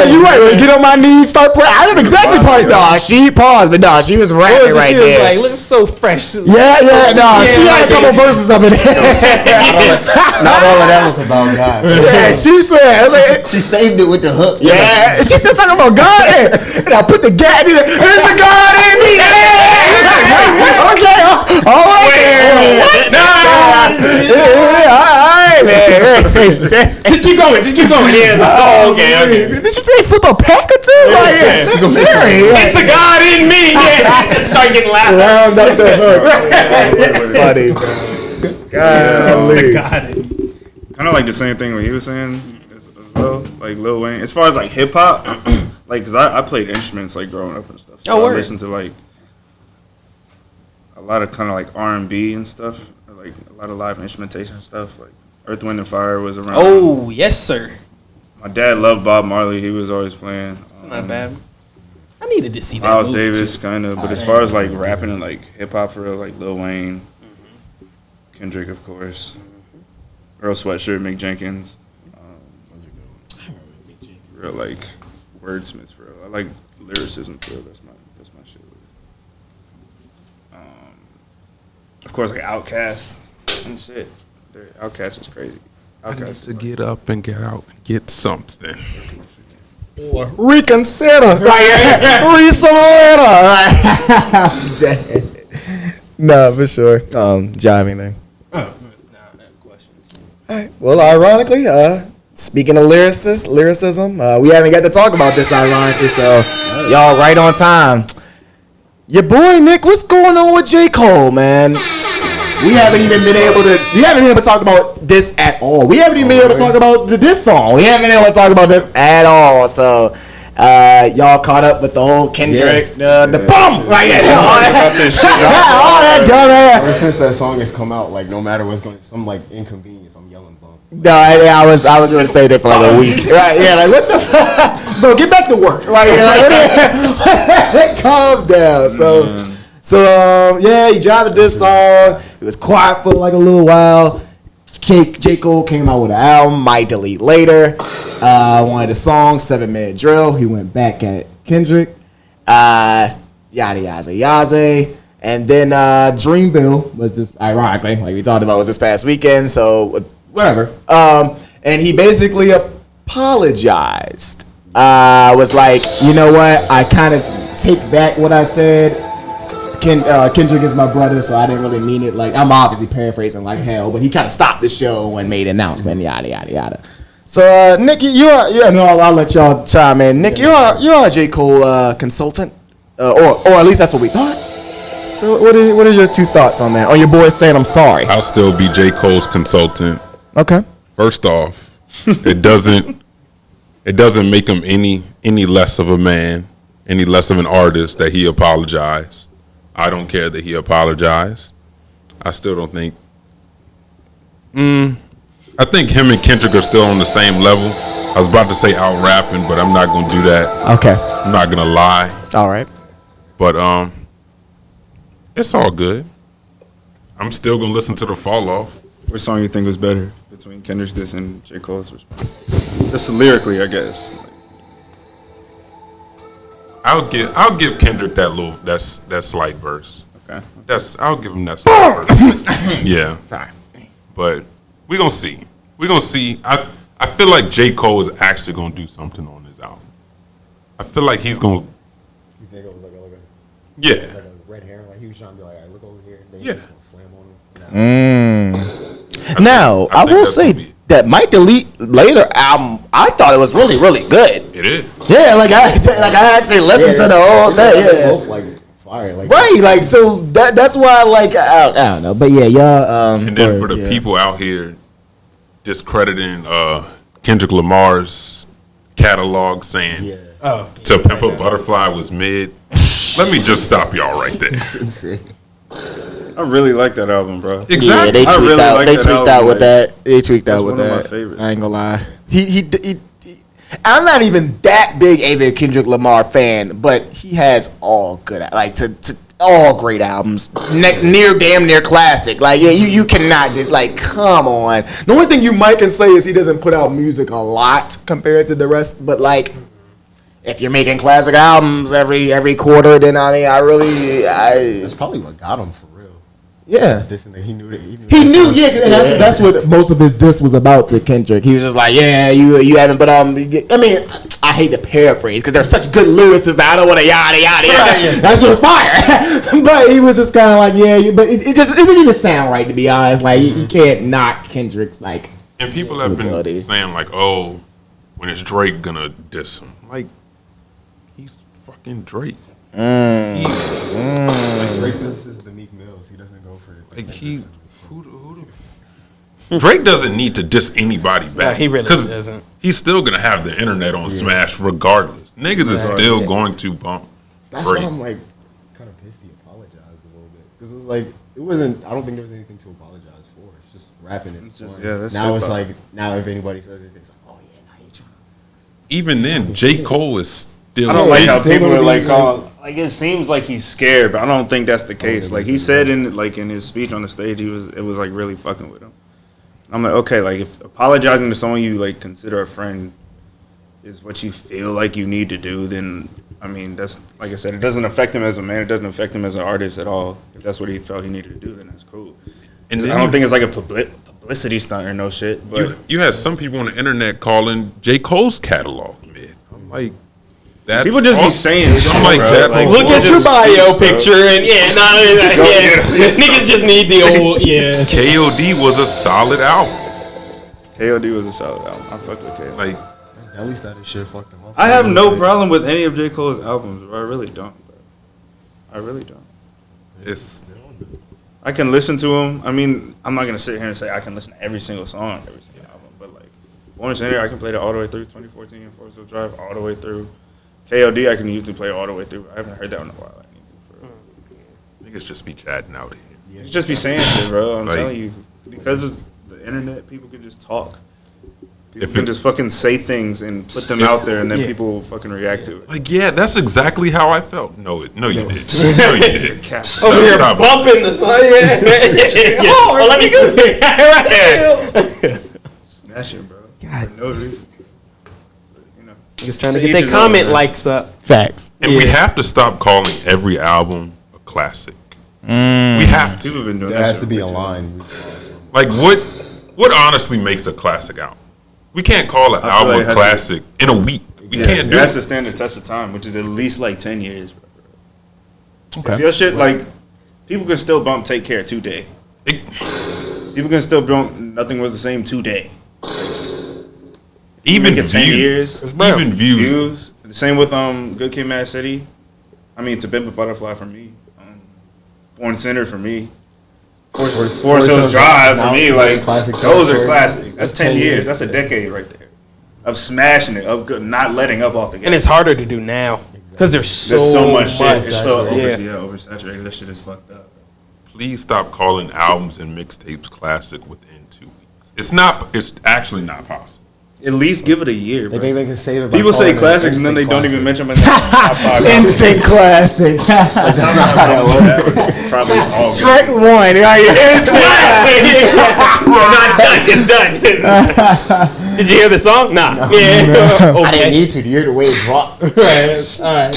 You right. When you get on my knees, start praying. I am exactly part. Nah, she paused, but nah, she was rapping right She was there. like, looks so fresh. Yeah, nah, she had a couple verses of it. Not all of that was about God. Yeah, she said. She saved it with the hook. Yeah, she still talking about God, and I put the God in it. There's a God in me. Okay, all right. All right. Hey man, Just keep going. Yeah. Oh, okay. Did you say flip a pack or two? Like, It's a God in me. Yeah. Just start getting loud. round up the hook. It's funny, bro. It's the Golly. God in me. Kind of like the same thing what he was saying as well, like Lil Wayne. As far as like hip hop, like, cause I played instruments like growing up and stuff. So I listened to like a lot of kind of like R&B and stuff, or, like a lot of live instrumentation stuff. Like Earth, Wind and Fire was around. Oh, yes, sir. My dad loved Bob Marley. He was always playing. It's not bad. I needed to see that Miles movie Davis, too. kind of. But as far as like rapping and like hip hop for real, like Lil Wayne, Kendrick, of course, Earl Sweatshirt, Mick Jenkins, real like wordsmiths for real. I like lyricism for real. That's my shit. Of course, like Outkast and shit. Outkast is crazy. I need Outkast to get up and get out and get something. Or reconsider. Reconsider. No, for sure. John, anything? Oh, no questions. All right. Well, ironically, speaking of lyricism, we haven't got to talk about this ironically, so y'all right on time. Your boy Nick, what's going on with J. Cole, man? We haven't even been able to talk about this at all. We haven't even been able to talk about this song. We haven't been able to talk about this at all. So, y'all caught up with the whole Kendrick, the bum, like all that dumb ass. Ever since that song has come out, like no matter what's going, some like inconvenience, I'm yelling bump. No, I was going to say that for like a week. Right? Yeah, like what the fuck, bro? Get back to work. Right? Calm down. So yeah, he dropped this song. It was quiet for like a little while. J. Cole came out with an album, Might Delete Later. One of the songs, 7-Minute Drill. He went back at Kendrick. Yada yada yada. And then Dreamville was this, ironically, like we talked about, was this past weekend. So whatever. And he basically apologized. Was like, you know what? I kind of take back what I said. Kendrick is my brother, so I didn't really mean it. Like, I'm obviously paraphrasing like hell, but he kind of stopped the show and made an announcement. Yada yada yada. So, Nick, I'll let y'all chime in. Nick, you're a J. Cole consultant, or at least that's what we thought. So, what are your two thoughts on that? On your boy saying I'm sorry? I'll still be J. Cole's consultant. Okay. First off, it doesn't make him any less of a man, any less of an artist that he apologized. I don't care that he apologized. I still don't think. I think him and Kendrick are still on the same level. I was about to say out rapping, but I'm not gonna do that. Okay. I'm not gonna lie. All right. But it's all good. I'm still gonna listen to the Fall Off. What song you think was better between Kendrick's diss and J. Cole's response? Just lyrically, I guess. I'll give Kendrick that slight verse. Okay. I'll give him that slight verse. Yeah. Sorry. But we're gonna see. I feel like J. Cole is actually gonna do something on his album. I feel like he's gonna. You think it was like a Yeah. red hair? Like he was trying to be like, all right, look over here. Then Yeah. you just gonna slam on him. Now, I think will that's gonna be say it. that Might Delete Later album, I thought it was really, really good. It is. Yeah, like I actually listened to the whole thing. They're Yeah. both like fire. Like Right, like so that's why like I don't know, but yeah, y'all. And then for the people out here discrediting Kendrick Lamar's catalog, saying To Pimp a Butterfly was mid. Let me just stop y'all right there. It's insane. I really like that album, bro. Yeah, Exactly. they I tweaked really out. like They that tweaked album, out with like, that. They tweaked that's out with one of that. my favorites. I ain't gonna lie. He I'm not even that big a Kendrick Lamar fan, but he has all good, like to all great albums, damn near classic. Like yeah, you cannot just like come on. The only thing you might can say is he doesn't put out music a lot compared to the rest, but like. If you're making classic albums every quarter, then That's probably what got him for real. yeah. This and that. He knew that. And that's what most of his diss was about to Kendrick. He was just like, yeah, you haven't, but I mean, I hate to paraphrase because they're such good lyricists that I don't want to yada yada yada. That shit was fire. But he was just kind of like, yeah, but it didn't even sound right to be honest. Like you can't knock Kendrick's like And people have been saying like, "Oh, when is Drake gonna diss him?" Like, he's fucking Drake. Like Drake is the Meek Mills. He doesn't go for it. Like Drake doesn't need to diss anybody back. he really doesn't. He's still gonna have the internet on Smash regardless. Niggas is still going to bump. That's Drake. why I'm like kind of pissed he apologized a little bit because it's like it wasn't. I don't think there was anything to apologize for. It's just rapping is fun. that's now it's hip-hop. like now if anybody says anything, it's like, oh yeah, now you trying. Even then, J. Cole is still. I don't like how Still people gonna are be like, like- calling, like it seems like he's scared, but I don't think that's the case. Like he said in his speech on the stage, it was like really fucking with him. I'm like, okay, like if apologizing to someone you like consider a friend is what you feel like you need to do, then I mean that's like I said, it doesn't affect him as a man, it doesn't affect him as an artist at all. If that's what he felt he needed to do, then that's cool. And I then don't think it's like a publicity stunt or no shit. But you had some people on the internet calling J. Cole's catalog mid. I'm like, that's people just be awesome. saying shit, I'm like, bro. that's Like, Look at your just bio stupid, bro. picture and niggas just need the old KOD was a solid album. KOD was a solid album. I fucked with KOD. Like, At least that shit fucked him up. I have no problem with any of J. Cole's albums, bro. I really don't, bro. I really don't. it's I can listen to them. I mean, I'm not gonna sit here and say I can listen to every single song, every single album, but like Born Center, I can play it all the way through. 2014 Forest Hill Drive, all the way through. KOD, I can usually play all the way through. I haven't heard that in a while. I need to, bro. niggas just be chatting out here. You just be saying shit, bro. I'm Like- telling you, because of the internet, people can just talk. People If can it- just fucking say things and put them out there, and then people will fucking react to it. Like, yeah, that's exactly how I felt. No, you didn't. No, you didn't. Cap. over here Stop it. bumping the song. Oh, let me Snatch it, bro. God. For no reason. But, you know. Niggas trying to To get each their his comment own, man. likes up. Facts. And we have to stop calling every album a classic. We have to. People have been doing There that has shit to be way a too long. line. Like, what honestly makes a classic album? We can't call an feel album like it a has classic in a week. We can't do It has it. to stand the test of time, which is at least like 10 years, bro. Okay. If your shit, like, people can still bump Take Care today. People can still bump Nothing Was the Same today. Even Make it 10 years. views. Even views. The same with Good Kid, Mad City. I mean, To Pimp a Butterfly for me. Born Center for me. Forest Hills Drive for me. Like, those are classics. That's 10 years. That's a decade right there. Of smashing it, of not letting up off the game. And it's harder to do now because there's so, There's so much shit. much. It's so Yeah. oversaturated. That shit is fucked up. Please stop calling albums and mixtapes classic within 2 weeks. It's actually not possible. At least give it a year, bro. They think they can save it. By People say calling it classics and then they don't even instant mention them in the top 5 albums. Instant classic. That's not how that works. Probably all good. Track 1. Right? Instant. No, it's done. Did you hear the song? Nah. Yeah. I didn't need to. You hear the way it dropped. All right.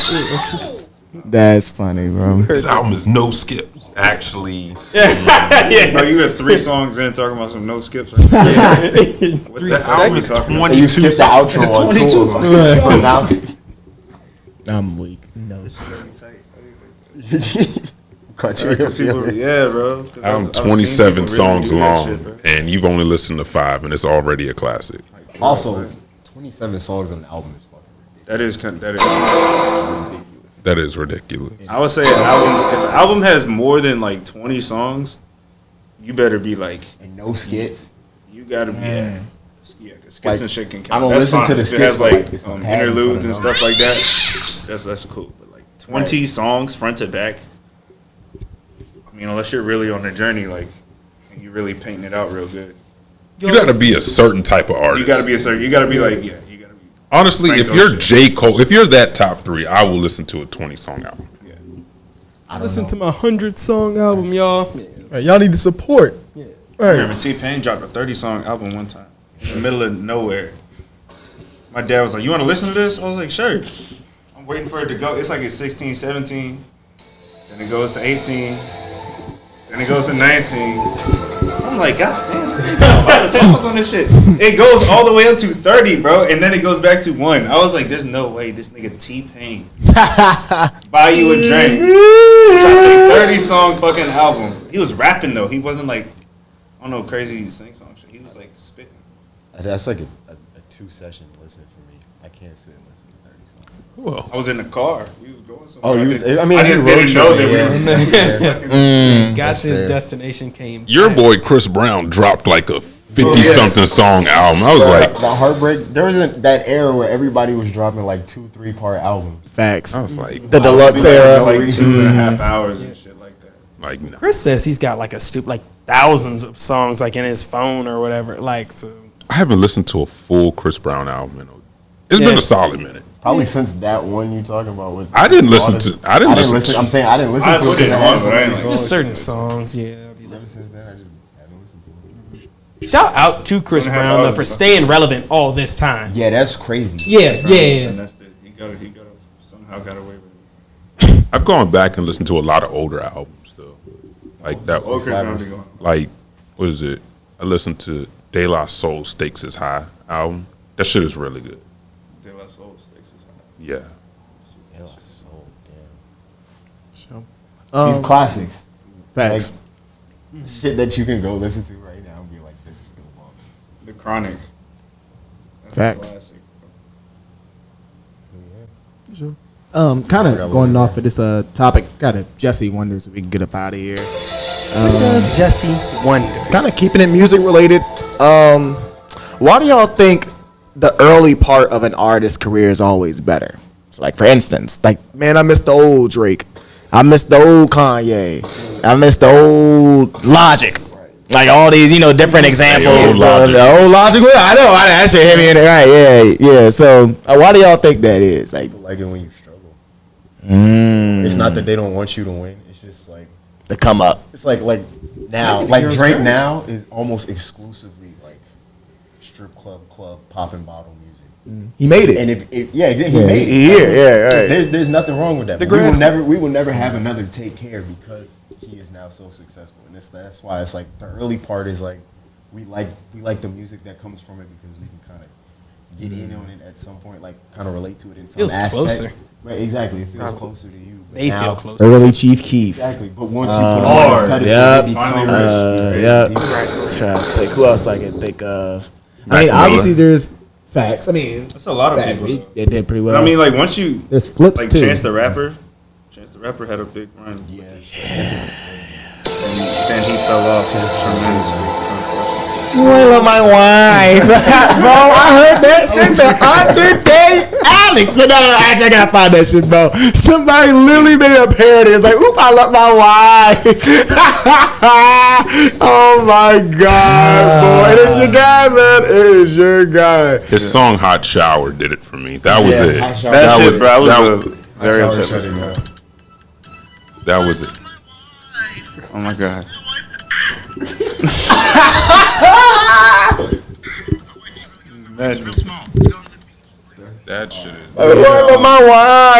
That's funny, bro. This album is no skips. Actually, Bro, you had 3 songs in talking about some no skips. Right there. What the this hell are album we is talking about? 22 You skipped the songs. outro on 22 two of them. fucking So now I'm weak. No. cut you. People, yeah, bro. 'Cause Album I've seen 27 people songs really do that long, shit, bro. and you've only listened to 5, and it's already a classic. Also, 27 songs on an album is fucking ridiculous. That is. That is ridiculous. I would say if an album has more than like 20 songs, you better be like, And no skits. you gotta be. Yeah, skits Like, and shit can I count. don't That's listen fine. to the If skits, it has but, like like, it's a pad in front interludes of and them. stuff like that, that's cool. But like 20 songs front to back, I mean, unless you're really on the journey, like, and you're really painting it out real good, You got to be a certain type of artist. you gotta be you gotta be like, yeah, you gotta be. Honestly, if Franco you're shit. J. Cole, if you're that top 3, I will listen to a 20-song album. Yeah. Listen to my 100-song album, y'all. Right, y'all need the support. I remember T-Pain dropped a 30-song album one time in the middle of nowhere. My dad was like, you want to listen to this? I was like, sure. I'm waiting for it to go. It's like it's 16, 17. Then it goes to 18. Then it goes to 19. I'm like, God damn, this nigga got a lot of songs on this shit. It goes all the way up to 30, bro. And then it goes back to 1. I was like, there's no way this nigga T-Pain buy you a drink. Dropped a 30-song fucking album. He was rapping, though. He wasn't like, I don't know, crazy sing song shit. He was like spitting. That's like a 2-session listen for me. I can't sit and listen to 30 songs. Well, I was in the car. We was going somewhere. Oh, you was. I I just didn't know that we were. Got to his fair. destination, came. your boy Chris Brown dropped like a 50-something song album. I was like, the Heartbreak. There wasn't that era where everybody was dropping like 2-3 part albums. Facts. I was like, The deluxe era. Like 2.5 hours and shit like that. like no. Chris says he's got like thousands of songs like in his phone or whatever. Like so. I haven't listened to a full Chris Brown album. It's been Yeah. a solid minute. Probably since that one you talking about. With I didn't listen to. I didn't listen to. I'm saying I didn't listen I to put it. it because on, had so but I many ain't like- Just songs. certain songs, yeah. Ever since then, I just haven't listened to it. Shout out to Chris 2.5 Brown though, hours for is staying relevant all this time. Yeah, that's crazy. Yeah, yeah. Finessed it. He got somehow got away with it. I've gone back and listened to a lot of older albums though. Like that. Oh, Chris Brown be going. Like what is it? I listened to De La Soul Stakes is High album. That shit is really good. De La Soul stakes is high. Yeah. Hell, so damn. These classics, Facts. shit that you can go listen to right now and be like, this is still bumps. The Chronic. That's Facts. a classic. Kind of going off of this topic. Got a Jesse wonders if we can get up out of here. What does Jesse wonder? Kind of keeping it music related. Why do y'all think the early part of an artist's career is always better? So like for instance, like man, I miss the old Drake. I miss the old Kanye. I miss the old Logic. Like all these, different examples. old Logic. The old Logic. Well, I know. That shit hit me in the right. Yeah. So why do y'all think that is? Like People like it when you struggle. It's not that they don't want you to win. It's just like the come up. it's like now, like Drake now is almost exclusively like strip club popping bottle music. He made it. And if he made it. Yeah. Right. There's nothing wrong with that. But we will never have another Take Care because he is now so successful. And that's why it's like the early part is like we like the music that comes from it because we can kind of get in on it at some point, like kind of relate to it in some Feels aspect. closer. Right, exactly. It feels closer to you. But They now- feel closer. Early Chief Keef. Exactly. But once you put on this pedestal, yep. it becomes Finally Yep. Right. Trying to think who else I can think of. I mean, obviously there's facts. I mean, That's a lot of facts. people. They did pretty well. I mean, like once you there's flips like too. Chance the Rapper had a big run. Yeah. And then he fell off tremendously, unfortunately. You ain't love my wife, bro. I heard that shit the other day. Alex, no, I gotta find that shit, bro. Somebody literally made a parody. It's like, oop, I love my wife. Oh my god, boy, it is your guy, man. It is your guy. His song "Hot Shower" did it for me. That was Yeah, it. Hot Shower. That That shit, was- bro. I was that- very Shower upset shut with it that. down. That was it. Oh my god. Madness. That shit is. I love my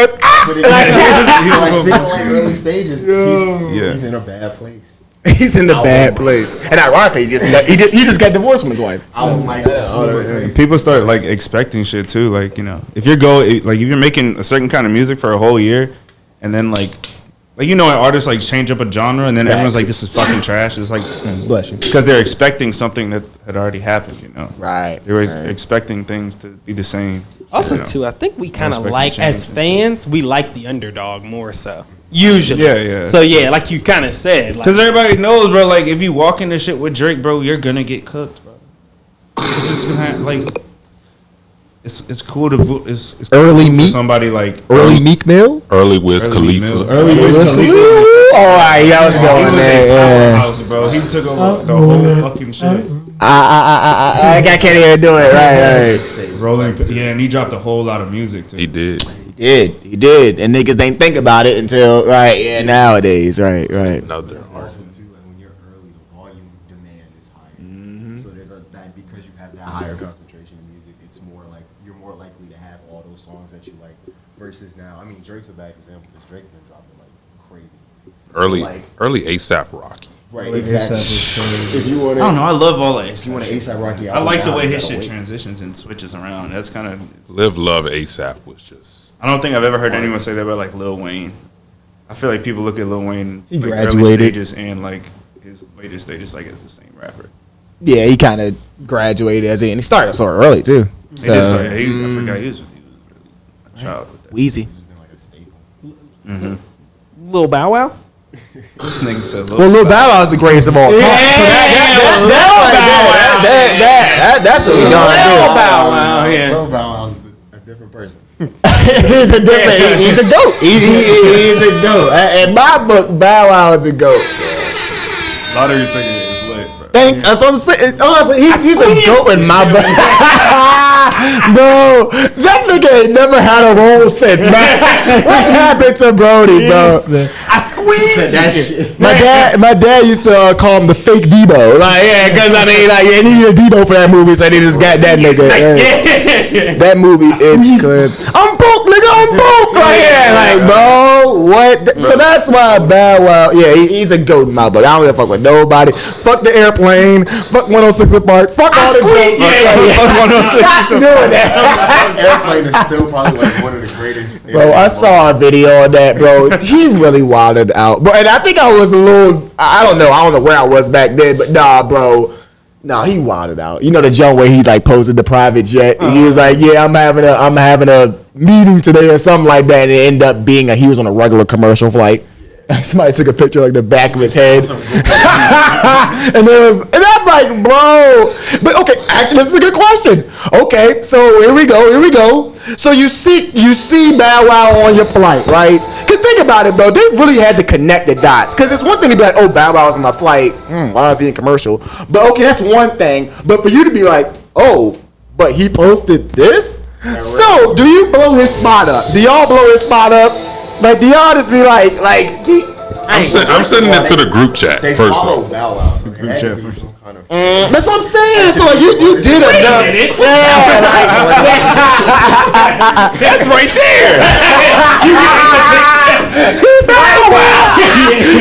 wife. But it's like early stages. Yeah. He's in a bad place. He's in the bad place, and ironically, he just got divorced from his wife. I don't like that. People start like expecting shit too. Like if you're making a certain kind of music for a whole year, and then like when artists like change up a genre, and then everyone's like, "This is fucking trash." It's like Bless you. because they're expecting something that had already happened. Right. They were expecting things to be the same. Also, you know. too, I think we kind of Respect like, the as change. fans, we like the underdog more so. Usually. Yeah. So, yeah, like you kind of said. Like, Because everybody knows, bro. Like if you walk into shit with Drake, bro, you're gonna get cooked, bro. It's just gonna like. It's cool to vote. It's cool Early for Meek? somebody like Early Meek Mill. Early Wiz Early Khalifa. Mill. Early Wiz Khalifa. All right, y'all was He going was a there. Yeah. powerhouse, bro. He took over the whole fucking shit. I can't even do it. Right. Rolling, yeah, and he dropped a whole lot of music too. He did. He did, and niggas ain't think about it until nowadays, right. Another That's artist. also too, like when you're early, the volume demand is higher. So there's that because you have that higher concentration of music, it's more like you're more likely to have all those songs that you like. Versus now, I mean, Drake's a bad example because Drake been dropping like crazy. Early ASAP Rocky. Right, exactly. If you want I don't know. I love all that. you want to ASAP Rocky I album like the now, way you his gotta shit wait. transitions and switches around. That's kind of. Live Love ASAP was just. I don't think I've ever heard anyone say that about like Lil Wayne. I feel like people look at Lil Wayne He like early graduated. stages and like his later stages like as the same rapper. yeah, he kind of graduated as and he started sort of early too. He did say, I forgot he was really a child with that. Wheezy. Lil Bow Wow. This nigga said, Well, Lil Bow Wow is the greatest of all time. That's what we Lil gonna do. Bow Wow. Yeah. Lil Bow Wow's a different person. He's a different. He's a goat. He's a goat. In my book, Bow Wow is a goat. lottery ticket is lit, bro. That's what I'm saying. Honestly, he's a goat in my book. Bro, that nigga ain't never had a role since, man. What happened to Brody, bro? I squeezed That you. shit. My dad used to call him the fake Debo. Like, yeah, because I mean, like, he needed a Debo for that movie, so they just got that nigga. Yeah. That movie is good. I'm broke, nigga. I'm broke. Like, yeah, like, bro, what? So that's why Bow Wow. Yeah, he's a goat in my book. I don't give a fuck with nobody. Fuck the airplane. Fuck 106 Park. Fuck all the jokes. Fuck 106 Stop doing that. Airplane is still probably like one of the greatest. Bro, I saw a video of that, bro. He really wilded out. Bro, and I think I was a little, I don't know where I was back then, but nah, bro. Nah, he wilded out. You know the joke where he like posted the private jet. He was like, "Yeah, I'm having a meeting today or something like that," and it ended up being he was on a regular commercial flight. Somebody took a picture like the back of his head, and I'm like, bro. But okay, actually, this is a good question. Okay, so here we go. So you see Bow Wow on your flight, right? Because think about it, bro. They really had to connect the dots. Because it's one thing to be like, oh, Bow Wow's on my flight. Why is he in commercial? But okay, that's one thing. But for you to be like, oh, but he posted this. So do you blow his spot up? Do y'all blow his spot up? Like, do y'all just be like, I'm sending it to the group chat They first. follow Bow Wow. So group chat first. kind of. that's what I'm saying. So like, you did enough. Yeah, That's right there.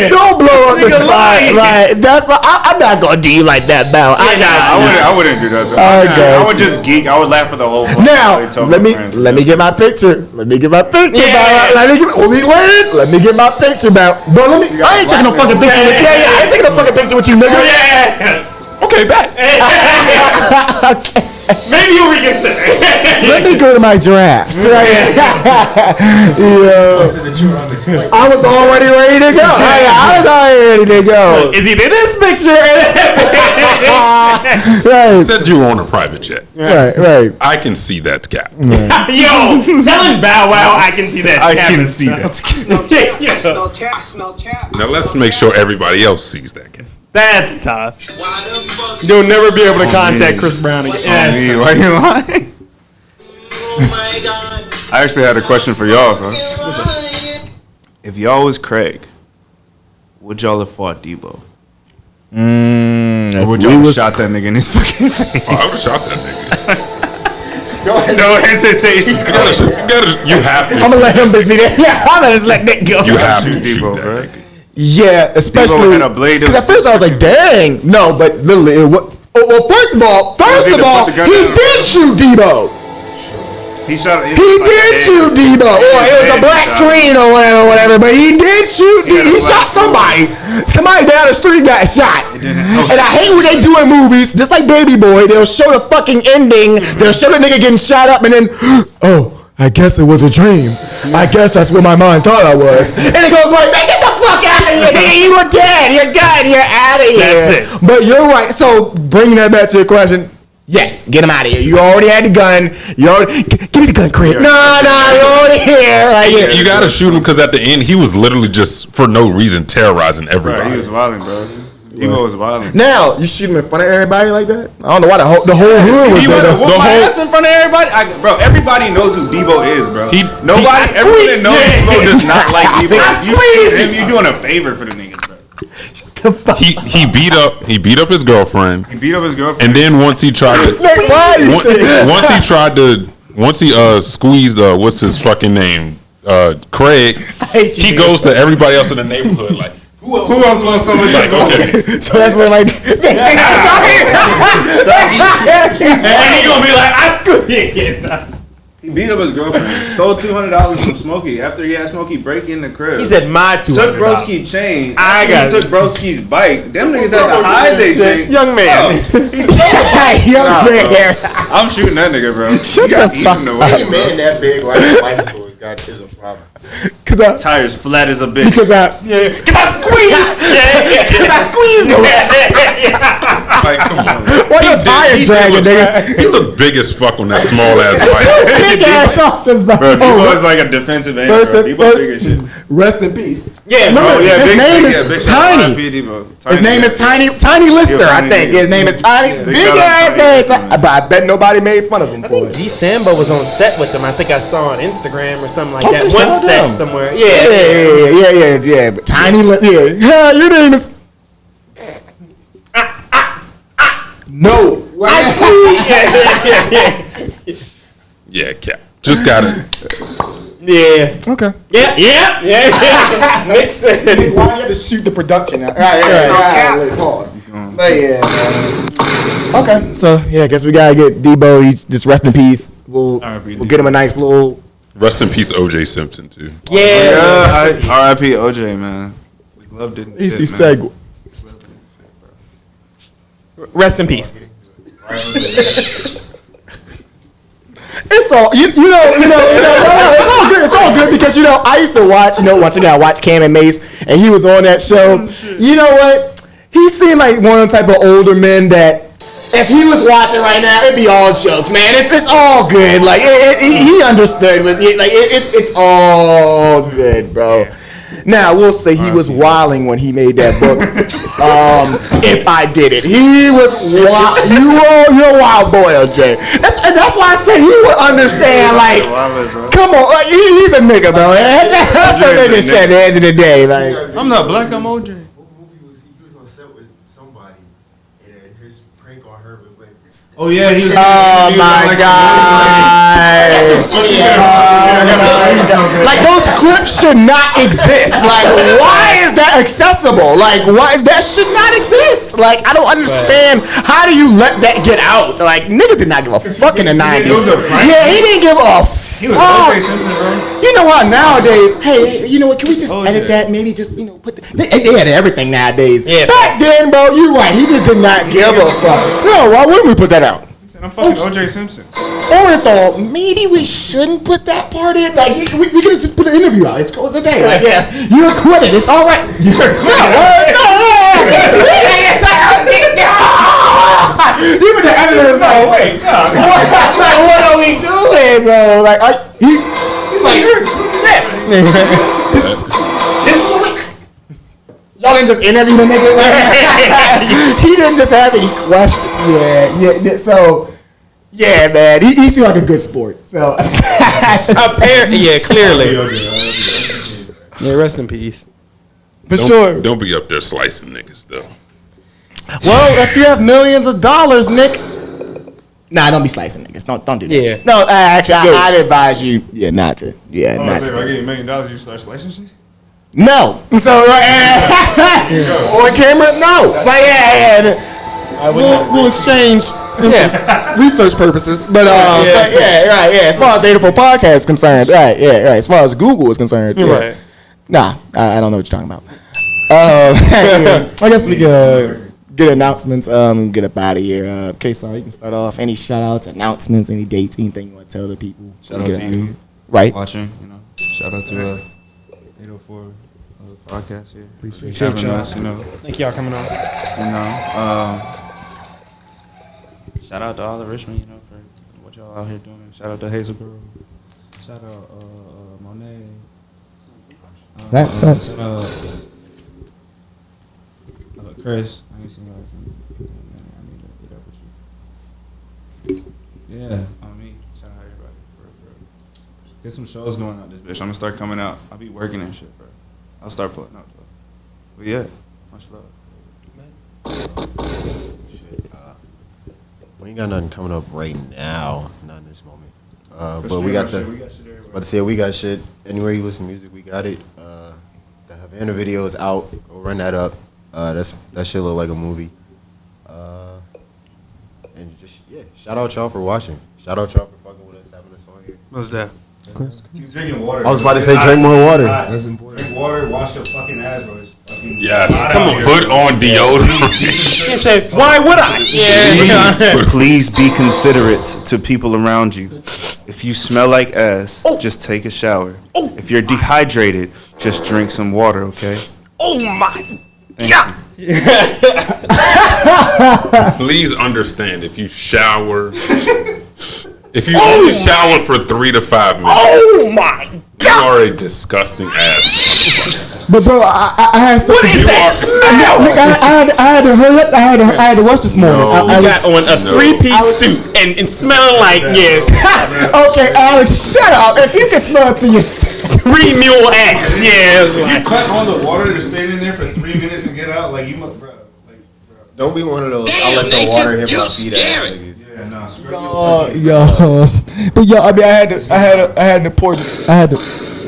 don't blow up the spot. Right? That's why I'm not gonna do you like that, Bow. I wouldn't do that to him. I got I would you. just geek. I would laugh for the whole fun. Now, I told let my me friends, get my picture. Let me get my picture, Yeah. Bow. Let me get my picture, Bow. Bro, I ain't taking no fucking picture with you. Yeah, I ain't taking no fucking picture with you, nigga. Okay, back. Maybe you'll reconsider. Let me go to my giraffes. Yeah. Listen to you on this flight. I was already ready to go. I was already ready to go. Is he in this picture? Right, Said you were on a private jet. right. I can see that cap. Yo, telling Bow Wow I can see that. I can see that. Smell cap. Now let's make sure everybody else sees that cap. That's tough. You'll never be able to contact Chris Brown again. That's Me, tough. why you lying? I actually had a question for y'all, bro. If y'all was Craig, would y'all have fought Debo? Or would y'all have shot that nigga in his fucking face? Oh, I would have shot that nigga. No hesitation. You have to. I'm gonna let him bitch me there. Yeah, I'm gonna just let that go. You have to Shoot shoot Debo, that bro. nigga. Yeah, especially had a blade because at first I was like, "Dang, no!" But literally, well, first of all, either put the gun he down or- did shoot Debo. He shot. He did shoot Debo, or it was a black screen or whatever. But he did shoot. He shot somebody. Somebody down the street got shot. And I hate when they do in movies, just like Baby Boy. They'll show the fucking ending. They'll show the nigga getting shot up, and then, oh, I guess it was a dream. I guess that's where my mind thought I was. And it goes like, man, get the fuck out of here, nigga. You were dead. You're done. You're out of here. That's it. But you're right. So bringing that back to your question. Yes, get him out of here. You already had the gun. You already give me the gun, Craig. No, you're already here. Like, You gotta shoot him because at the end he was literally just for no reason terrorizing Bro, everybody. he was wilding, bro. Debo was wilding. now you shoot him in front of everybody like that. I don't know why the whole hood was He there. would have whooped The my whole- ass in front of everybody. Bro, everybody knows who Debo is, bro. Nobody, I everyone that squeezed- knows Debo does not like Debo. I You squeezed him, you doing a favor for the niggas, bro. The fuck? He beat up his girlfriend, He beat up his girlfriend. and then once he tried to Snake, why you say that? once he squeezed what's his fucking name Craig, hate you, he niggas. goes to everybody else in the neighborhood like Who else wants something like okay. So that's when like. And he gonna be like, I screwed you. He beat up his girlfriend. Stole $200 from Smokey after he had Smokey break in the crib. He said my $200. Took Broski chain. I got he took Broski's bike. Them niggas had to hide their chain. Young man. He stole Young man. I'm shooting that nigga, bro. Shut the fuck up. Any man that big riding a bicycle is a problem. Tires flat as a bitch. Because I squeezed. Because I squeezed him. Like, come on. Why your tires dragging, nigga? He looked big as fuck on that small ass bike. Big ass off the bike. Bro, he was like a defensive end, bro. He was big as shit. Rest in peace. Yeah, Remember, bro. his name is Tiny. His name is Tiny Lister, I think. His name is Tiny. Big ass name. But I bet nobody made fun of him for it. G Sambo was on set with them. I think I saw on Instagram or something like Okay, that. shout One out to set them. somewhere. Yeah. But Tiny Lister. Yeah, your name is. No. Yeah, Cap. Just got it. Yeah. Okay. Yeah. Nick said. Why you have to shoot the production out? Right. Pause. But yeah, man. Okay, so yeah, I guess we gotta get Debo. He's just rest in peace. We'll get him a nice little. Rest in peace, OJ Simpson too. Yeah. R.I.P. OJ, man. The glove didn't fit, Easy man. segue. Rest in peace. It's all you know. It's all good because I used to watch. Once again, I watched Cam and Mace, and he was on that show. You know what? He seemed like one of the type of older men that if he was watching right now, it'd be all jokes, man. It's all good. Like he understood. It's all good, bro. Now, we'll say he was wilding when he made that book. If I did it. He was wild. You're a wild boy, OJ. That's why I said he would understand, like, come on. Like, he's a nigga, bro. That's a nigga shit at the end of the day. Like, I'm not black, I'm OJ. What movie was he? He was on set with somebody, and his prank on her was like. Oh yeah, he was. oh my god. Like, those clips should not exist. Like, why is that accessible? Like, why that should not exist? Like, I don't understand. How do you let that get out? Like, niggas did not give a fuck in the 90s. Yeah, he didn't give a He was fuck. OJ Simpson, bro. You know what? Nowadays, hey, you know what? Can we just edit that? Maybe just put they edit everything nowadays. Yeah, back then, bro, you right. He just did not give a fuck. No, why wouldn't we put that out? He said, I'm fucking OJ Simpson. Or I thought maybe we shouldn't put that part in. Like we could just put an interview out. It's okay. Like, yeah, you're acquitted. It's all right. You're acquitted. Even the editor is like, wait, what are we doing, bro? Like, he's like, this is what we. Y'all didn't just interview the nigga. He didn't just have any questions. Yeah. So, yeah, man, he seemed like a good sport. So, Apparently, yeah, clearly. Yeah, rest in peace. For sure. Don't be up there slicing niggas though. Well, if you have millions of dollars, Nick. Nah, don't be slicing niggas. Don't do that. Yeah. No, actually, I'd advise you. Yeah, not to. Yeah, Oh, not so if I to. give you $1 million, you start slicing shit? No. So, on camera, no. But yeah. We'll exchange. Yeah, research purposes. But yeah. As far as Data for Podcast is concerned, right. As far as Google is concerned, yeah. Right. Nah, I don't know what you're talking about. I guess we could get announcements. Get up out of here. KaeSar, you can start off. Any shout outs, announcements, any dates, anything you want to tell the people. Shout out to you. Right. Watching, Shout out to us. 804 podcast here. Appreciate having y'all. us, Thank y'all coming on. Shout out to all the Richmond, for what y'all out here doing. Shout out to Hazel Girl. Shout out Monet. That's Chris. I ain't seen you. I need to get up with you. Yeah, on me. Shout out everybody. For real. Get some shows going out this bitch. I'm gonna start coming out. I'll be working and shit, bro. I'll start pulling up though. But yeah, much love. Shit, we ain't got nothing coming up right now, not in this moment. But we got we got shit. Anywhere you listen to music, we got it. The Havana video is out. Go run that up. That shit look like a movie. And Just shout out y'all for watching. Shout out y'all for fucking with us, having us on here. What's that? Keep drinking water. I was about to say drink more water. That's important. Drink water, wash your fucking ass, bro. It's fucking Yes. hot Come out on. here. Put on deodorant. He said, "Why would I?" Yeah. Please be considerate to people around you. If you smell like ass, just take a shower. If you're dehydrated, just drink some water, okay? Oh my. Yeah. Please understand if you shower, if you only shower for 3 to 5 minutes, Oh my. you are a disgusting ass. But bro, I had something. What is that smell? Nick, I had to hurry up. I had to rush this morning. No. I You was- got on a three-piece suit and smelling like Okay, Alex, shut up. If you can smell it through your 3 mule ass. Yeah. Like, Cut on the water to stay in there for 3 minutes and get out. Like, you must, bro. Don't be one of those. Damn, I'll let the Nature, water hit you my feet ass scary. niggas. Yeah, nah, screw yo, but yo, I mean, I had an important.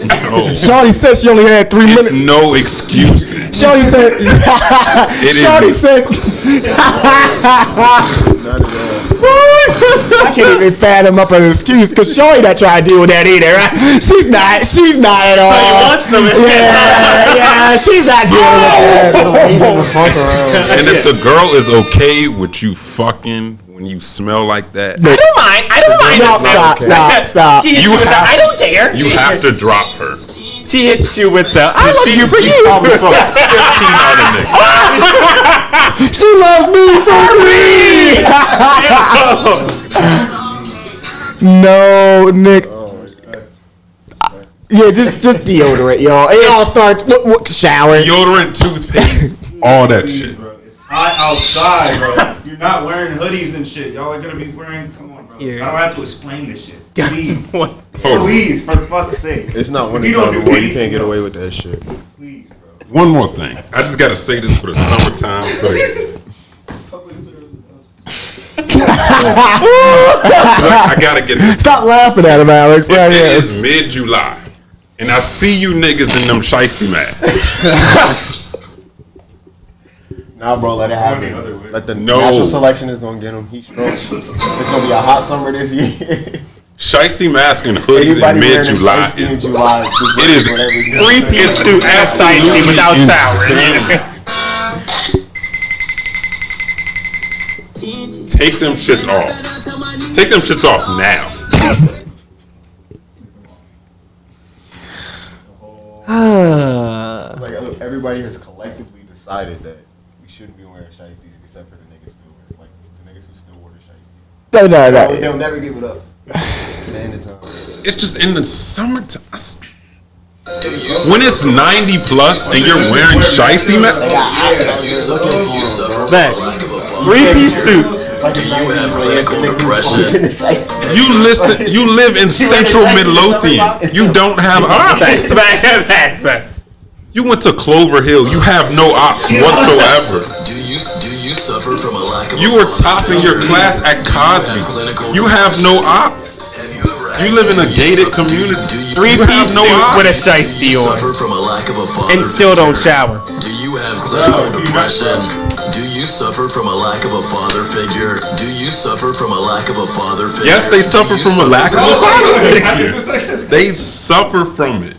No. Shawty said she only had 3 It's minutes. no excuse. Shawty said. Shawty is. said. I can't even fathom up an excuse because Shawty not trying to deal with that either, right? She's not at all. so you want some? Yeah, she's not dealing with that. And if the girl is okay with you fucking when you smell like that, I don't mind. I don't mind. No, the smell. stop. She hit You you with the, have- I don't care. you have to drop her. She hit you with the, I love She- you for she's you. probably from 15 other niggas. She loves me for me. No, Nick. Yeah, just deodorant, y'all. It all starts with shower. Deodorant, toothpaste, all that shit. Bro, it's hot outside, bro. You're not wearing hoodies and shit. Y'all are gonna be wearing. Come on, bro. Yeah. I don't have to explain this shit. Please, What? please, for fuck's sake. It's not If winter you don't time do anymore. You anything can't get away else, with that shit. Please, bro. One more thing. I just gotta say this for the summertime. I gotta get this. Stop laughing at him, Alex. It Yeah. is mid-July, and I see you niggas in them shiesty masks. Nah, bro, let it Going the happen. other way. Let the No. natural selection is gonna get him heat stroke. It's gonna be a hot summer this year. Shiesty mask and hoodies in Anybody wearing a mid-July shiesty in is July, it is Three-piece suit and shiesty without showering. Take them shits off. Take them shits off now. Like everybody has collectively decided that we shouldn't be wearing shiesties except for the niggas still wear, like the niggas who still wear the shiesties. No. They'll never give it up to the end of time. It's just in the summertime. When it's 90 plus and you're wearing shiesty mask, Back. Three-piece suit. Like Do you have clinical depression? you live in central Midlothian. You don't have options. Facts. You went to Clover Hill. You have no ops whatsoever. Do you suffer from a lack of You were topping your class at Cosby. You have no ops. You live in a gated community. Three-piece suit with a shiesty on. suffer from a lack of a father And still don't shower. Do you have clinical depression? Do you suffer from a lack of a father figure? Do you suffer from a lack of a father figure? Yes, they suffer Do you from a lack of a father figure. figure. They suffer from it.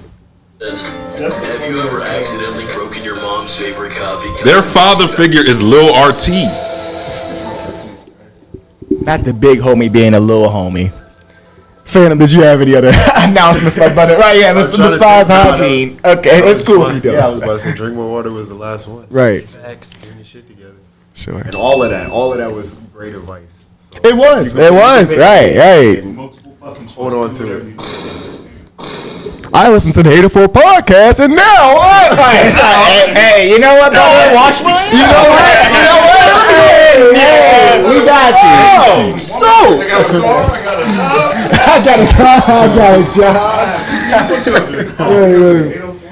Have you ever accidentally broken your mom's favorite coffee cup? Their father figure is Lil RT. Not the big homie being a little homie. Phantom, did you have any other announcements, my brother? Right, yeah, besides hygiene. Okay, it's cool if you Yeah, I do. was about to say drink more water was the last one. Right. Getting your shit together. Sure. And all of that was great advice. So It was, you right. and Multiple fucking hold on to it. I listened to the 84 podcast, and now hey, you know what, brother? Watch my. You know what? Hey, we got you. So I got a job. I got a job.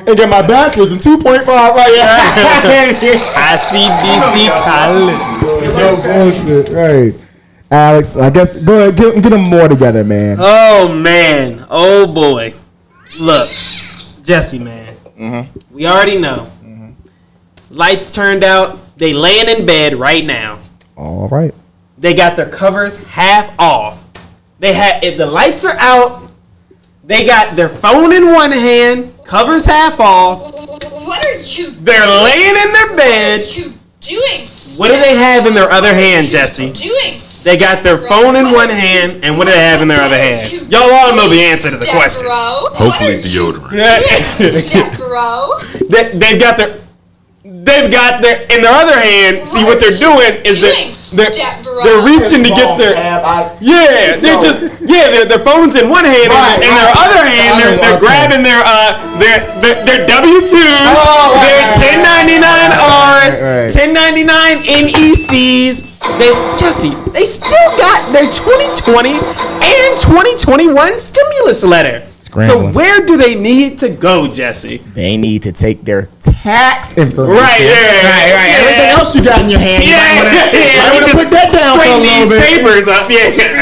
And get my bachelor's in 2.5 right ICBC college. No bullshit, right? Alex, I guess go ahead, get them more together, man. Oh man. Oh boy. Look, Jesse, man. We already know. Lights turned out. They laying in bed right now. All right. They got their covers half off. They had, if the lights are out, they got their phone in one hand, covers half off. What are you They're laying in their bed. What are you doing? What do they have in their other hand, Jesse? Doing? They got their phone in one hand, and what do they have in their other hand? Y'all all know the answer to the question. Hopefully deodorant. Step bro. They've got their in their other hand. See what they're doing is they're reaching to get their their phones in one hand, and in their other hand they're grabbing their W-2s, their 1099Rs, 1099 NECs. They still got their 2020 and 2021 stimulus letter. So where do they need to go, Jesse? They need to take their tax information. Right. Everything else you got in your hand, you might want to put that down for a little bit. Papers up.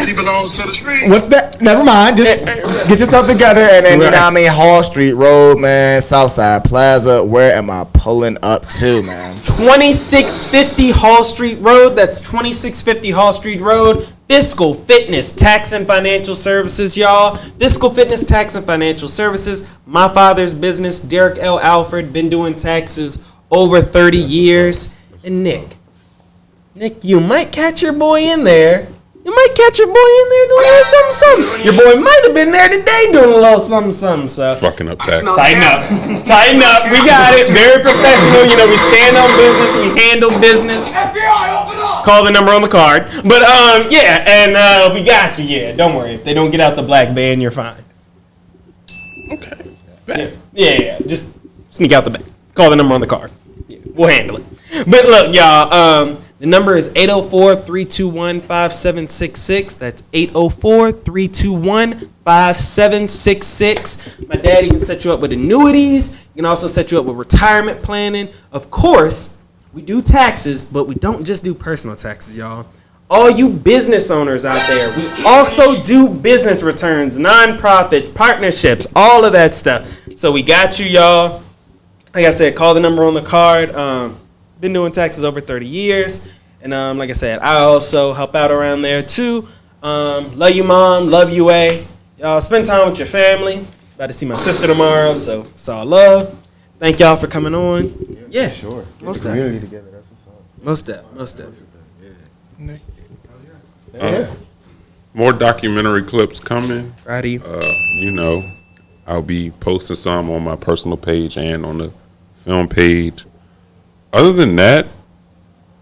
She belongs to the street. What's that? Never mind. Just get yourself together, and then you know what I mean. Hall Street Road, man. Southside Plaza. Where am I pulling up to, man? 2650 Hall Street Road. That's 2650 Hall Street Road. Fiscal, Fitness, Tax and Financial Services, y'all. Fiscal, Fitness, Tax and Financial Services. My father's business, Derek L. Alfred, been doing taxes over 30 years. And Nick, you might catch your boy in there. You might catch your boy in there doing a little something. Your boy might have been there today doing a little something. So Fucking up tax. Tighten up. We got it. Very professional. You know, we stand on business. We handle business. FBI, open up! Call the number on the card. But we got you. Yeah, don't worry. If they don't get out the black van, you're fine. Okay. Yeah. Just sneak out the back. Call the number on the card. Yeah, we'll handle it. But look, y'all. The number is 804-321-5766. That's 804-321-5766. My daddy can set you up with annuities. He can also set you up with retirement planning. Of course, we do taxes, but we don't just do personal taxes, y'all. All you business owners out there, we also do business returns, nonprofits, partnerships, all of that stuff. So we got you, y'all. Like I said, call the number on the card. Been doing taxes over 30 years. And like I said, I also help out around there too. Love you, Mom. Love you, A. Y'all spend time with your family. About to see my sister tomorrow, so it's all love. Thank y'all for coming on. Yeah, Sure. Get Most the community together. That's what's up. most definitely. More documentary clips coming. Proud of you. I'll be posting some on my personal page and on the film page. Other than that,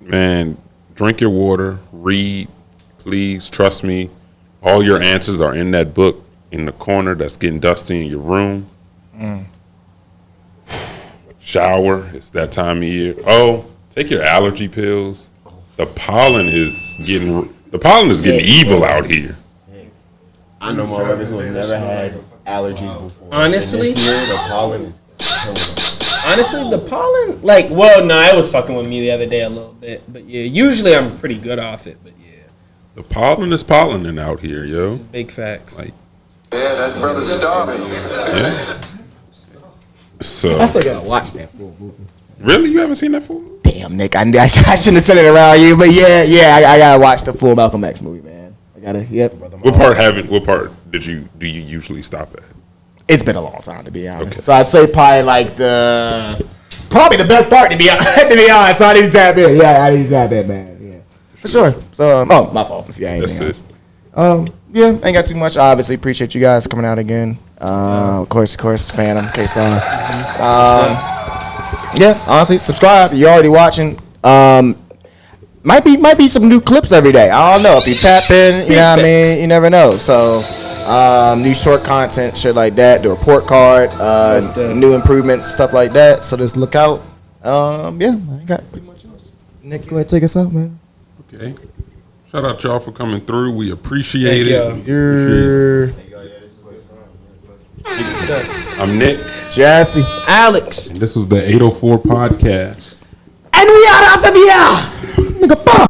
man, drink your water, read, please, trust me. All your answers are in that book in the corner that's getting dusty in your room. Shower, it's that time of year. Oh, take your allergy pills. The pollen is getting evil out here. I know motherfuckers who have never had allergies before. Honestly? And this year, the pollen is killing them. Honestly, the pollen, it was fucking with me the other day a little bit. But yeah, usually I'm pretty good off it, but yeah. The pollen is pollening out here, yo. This is big facts. Like, Yeah, that brother's starving. yeah. So, I still gotta watch that full movie. really? You haven't seen that full movie? Damn, Nick, I shouldn't have said it around you, but I gotta watch the full Malcolm X movie, man. What part do you usually stop at? It's been a long time, to be honest. Okay. So I'd say probably the best part, to be honest. So I didn't tap in. Yeah, I didn't tap in, man. Yeah, for sure. So, my fault. If you ain't That's else. it. Ain't got too much. I obviously appreciate you guys coming out again. Of course, Phantom, KaeSar. Honestly, subscribe. You're already watching. Might be some new clips every day. I don't know if you tap in. You know what I mean? You never know. So. New short content, shit like that, the report card, new improvements, stuff like that. So just look out. I ain't got pretty much else. Nick, go ahead, take us out, man. Okay. Shout out y'all for coming through. We appreciate Thank it. I'm Nick. Jesse. Alex. And this was the 804 podcast. And we are out of here. Nigga,